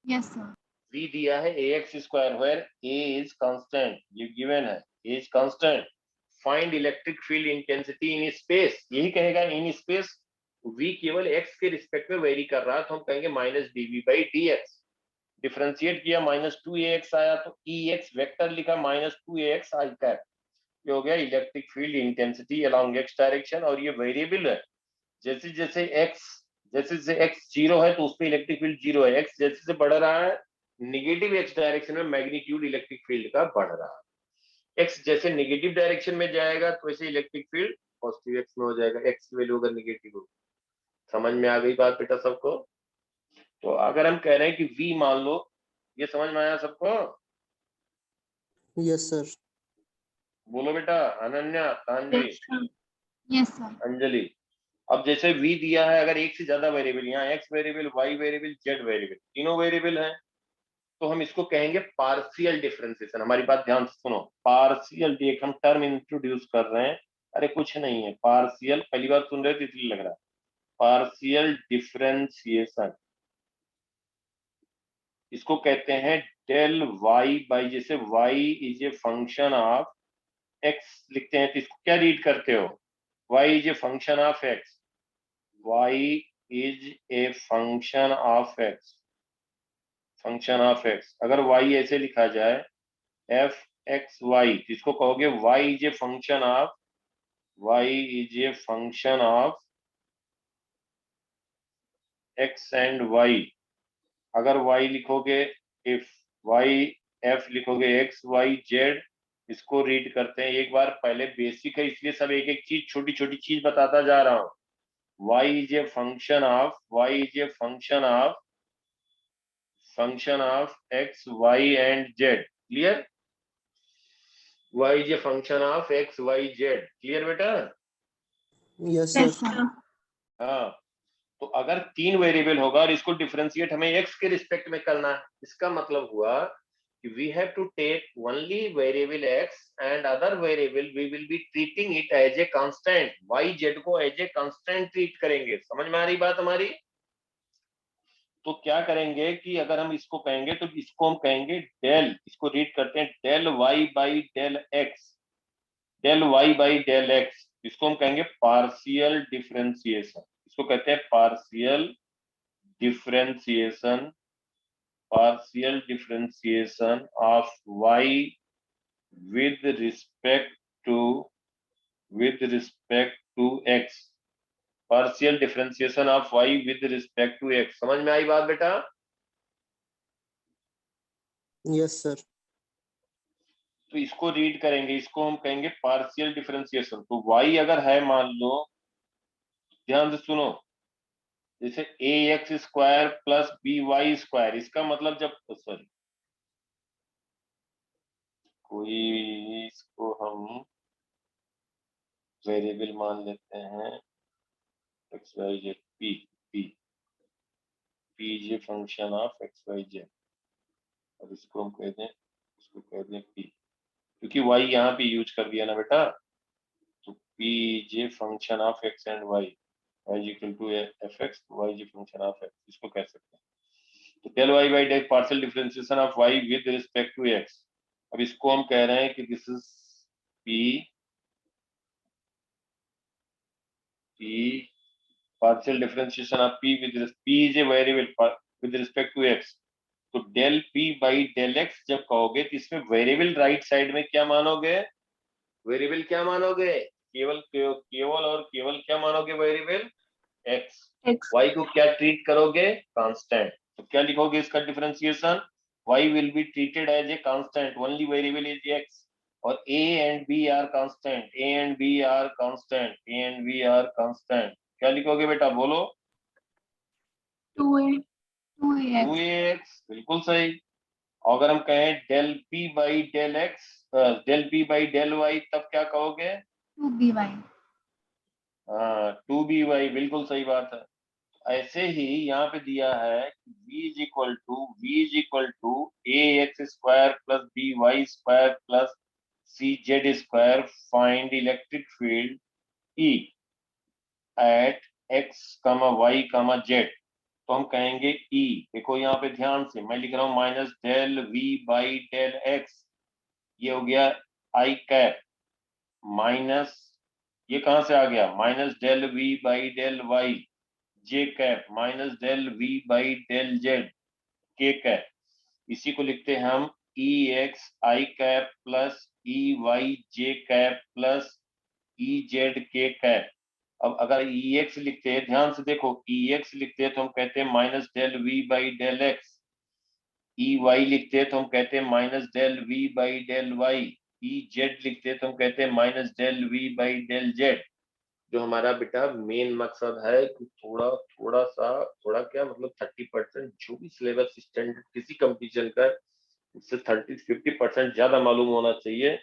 Yes, sir. V दिया है ax square, where a is constant, ये गिवन है, a is constant. Find electric field intensity in space, यही कहेगा इन स्पेस। V केवल x के रिस्पेक्ट में वेरी कर रहा है, तो हम कहेंगे minus dv by dx। Differentiate किया, माइनस 2ax आया, तो ex वेक्टर लिखा माइनस 2ax आई कैप। ये हो गया electric field intensity along x direction, और ये वेरिएबल है। जैसे जैसे x 0 है तो उसमें इलेक्ट्रिक फील्ड 0 है। x जैसे से बढ़ रहा है निगेटिव x डायरेक्शन में, मैग्नीट्यूड इलेक्ट्रिक फील्ड का बढ़ रहा है। x जैसे निगेटिव डायरेक्शन में जाएगा तो वैसे इलेक्ट्रिक फील्ड पॉजिटिव x में हो जाएगा, x की वैल्यू अगर निगेटिव हो। समझ में आ गई बात बेटा सबको? तो अगर हम कह रहे हैं कि v मान लो, ये समझ में आया सबको? Yes, sir. बोलो बेटा, Ananya, Tanvi, Yes, sir. Yes, sir. Anjali. अब जैसे v दिया है, अगर एक से ज्यादा वेरिएबल, यहाँ x variable, y variable, z variable, तीनों वेरिएबल हैं, तो हम इसको कहेंगे पार्शियल डिफरेंशिएशन। हमारी बात ध्यान से सुनो, पार्शियल, एक हम टर्म इंट्रोड्यूस कर रहे हैं। अरे कुछ नहीं है, पार्शियल, पहली बार सुन रहे थे इसलिए लग रहा है। पार्शियल डिफरेंशिएशन, इसको कहते हैं डेल y बाई, जैसे y is a function of x लिखते हैं, तो इसको क्या रीड करते हो? y is a function of x, y is a function of x, function of x। अगर y ऐसे लिखा जाए f x y, जिसको कहोगे y is a function of, y is a function of x and y। अगर y लिखोगे, if y f लिखोगे x y z, इसको रीड करते हैं एक बार। पहले बेसिक है इसलिए सब एक एक चीज छोटी छोटी चीज बताता जा रहा हूं। y is a function of x, y and z. Clear? y is a function of x, y, z. Clear बेटा? Yes, Yes, sir. sir. हाँ, तो अगर 3 वेरिएबल होगा और इसको डिफरेंशिएट हमें x के रिस्पेक्ट में करना है, इसका मतलब हुआ कि we have to take only variable x and other variable we will be treating it as a constant. y z को as a constant treat करेंगे। समझ में आ रही बात हमारी? तो क्या करेंगे कि अगर हम इसको कहेंगे तो इसको हम कहेंगे डेल, इसको रीड करते हैं del y by del x, del y by del x, इसको हम कहेंगे पार्शियल डिफरेंशिएशन। इसको कहते हैं partial differentiation of y with respect to x, partial differentiation of y with respect to x। समझ में आई बात बेटा? Yes, sir. तो इसको रीड करेंगे, इसको हम कहेंगे पार्शियल डिफरेंशिएशन। तो y अगर है, मान लो, ध्यान से सुनो, जैसे ax square plus by square, इसका मतलब जब, सॉरी, कोई इसको हम वेरिएबल मान लेते हैं x y z, p is a function of x y z, और इसको हम कहते हैं, इसको कहते हैं पी, क्योंकि वाई यहाँ पे यूज कर दिया ना बेटा, तो p is a function of x and y, y equal to f x, y is function of x, इसको कह सकते हैं। तो del y by del partial differentiation of y with respect to x. अब इसको हम कह रहे हैं कि this is p partial differentiation of p with p is a variable with respect to x। तो del p by del x जब कहोगे तो इसमें वेरिएबल राइट साइड में क्या मानोगे? वेरिएबल क्या मानोगे? केवल और केवल क्या मानोगे? Variable x। X. y को क्या ट्रीट करोगे? कांस्टेंट। तो क्या लिखोगे इसका differentiation? y will be treated as a constant, only variable is x, और a and b are constant, a and b are constant, a and b are constant। क्या लिखोगे बेटा? बोलो। 2a. 2ax 2ax, बिल्कुल सही। अगर हम कहें del p by del x, del p by del y, तब क्या कहोगे? 2by हाँ, 2by, बिल्कुल सही बात है। ऐसे ही यहाँ पे दिया है v is equal to ax square plus by square plus cz square, find electric field E at x, y, z। तो हम कहेंगे E, देखो यहाँ पे ध्यान से मैं लिख रहा हूँ minus del v by del x, ये हो गया आई कैप, माइनस ये कहां से आ गया? Minus del v by del y, j cap, minus del v by del z, k cap. इसी को लिखते हैं हम E x i cap plus E y j cap plus E z k cap. अब अगर ई एक्स लिखते हैं, ध्यान से देखो, ई एक्स लिखते हैं तो हम कहते हैं minus del v by del x, E y लिखते हैं तो हम कहते हैं minus del v by del y, E z लिखते हैं तो हम कहते हैं minus del v by del z. जो हमारा बेटा मेन मकसद है कि थोड़ा क्या मतलब 30% जो भी सिलेबस स्टैंडर्ड किसी कंपटीशन का, उससे 30-50% ज्यादा मालूम होना चाहिए।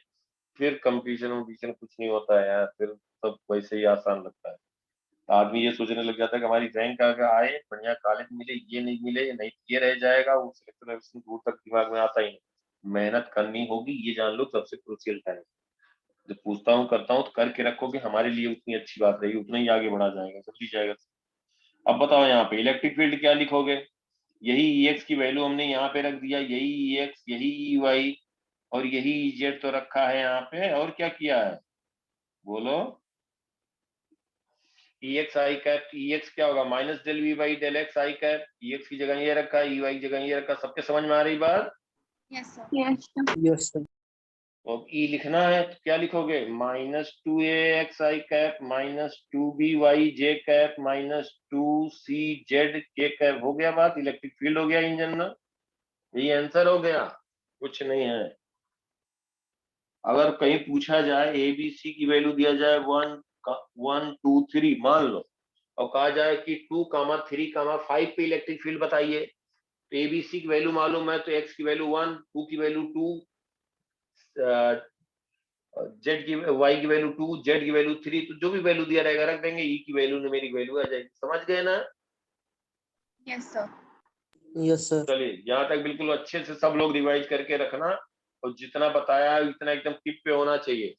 फिर कंपटीशन कुछ नहीं होता है यार, फिर सब वैसे ही आसान लगता है। तो आदमी ये सोचने लग जाता है कि हमारी रैंक आगे आए, बढ़िया कॉलेज मिले, ये नहीं मिले, नहीं ये रह जाएगा, वो सिलेक्शन दूर तक दिमाग में आता ही नहीं। मेहनत करनी होगी, ये जान लो सबसे क्रूशियल टाइम। जब पूछता हूँ करता हूँ तो करके रखोगे, हमारे लिए उतनी अच्छी बात रहेगी, उतना ही आगे बढ़ा जाएगा, जल्दी जाएगा। अब बताओ यहाँ पे इलेक्ट्रिक फील्ड क्या लिखोगे? यही Ex की वैल्यू हमने यहाँ पे रख दिया, यही Ex, यही Ey और यही Ez तो रखा है यहाँ पे, और क्या किया है? बोलो। Ex आई कैप, Ex क्या होगा? Minus del v by del x i cap, Ex की जगह ये रखा, Ey की जगह ये रखा। सबके समझ में आ रही बात? yes sir Yes, sir. Yes, sir. तो अब ई लिखना है तो क्या लिखोगे? Minus 2ax i cap minus 2by J cap minus 2cz के कैप। हो गया बात, इलेक्ट्रिक फील्ड हो गया इंजन ना, यही आंसर हो गया, कुछ नहीं है। अगर कहीं पूछा जाए ए बी सी की वैल्यू दिया जाए 1 2 3 मान लो, और कहा जाए कि 2, 3, 5 पे इलेक्ट्रिक फील्ड बताइए, तो ए बी सी की वैल्यू मालूम है तो एक्स की वैल्यू 1, 2 की वैल्यू 2, जेड की वाई की वैल्यू 2, जेड की वैल्यू 3, तो जो भी वैल्यू दिया रहेगा रख देंगे, ई की वैल्यू न्यूमेरिक वैल्यू आ जाएगी। समझ गए ना? Yes, sir. Yes, sir. चलिए, यहाँ तक बिल्कुल अच्छे से सब लोग रिवाइज करके रखना, और जितना बताया इतना एकदम टिप पे होना चाहिए।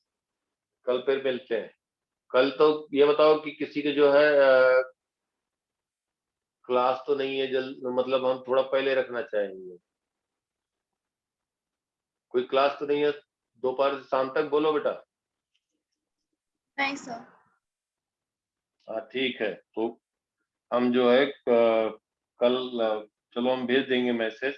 कल फिर मिलते हैं। कल तो ये बताओ कि किसी के जो है क्लास तो नहीं है, मतलब हम थोड़ा पहले रखना चाहेंगे। कोई क्लास तो नहीं है दोपहर से शाम तक? बोलो बेटा। नहीं sir. हाँ ठीक है, तो हम जो है कल चलो हम भेज देंगे मैसेज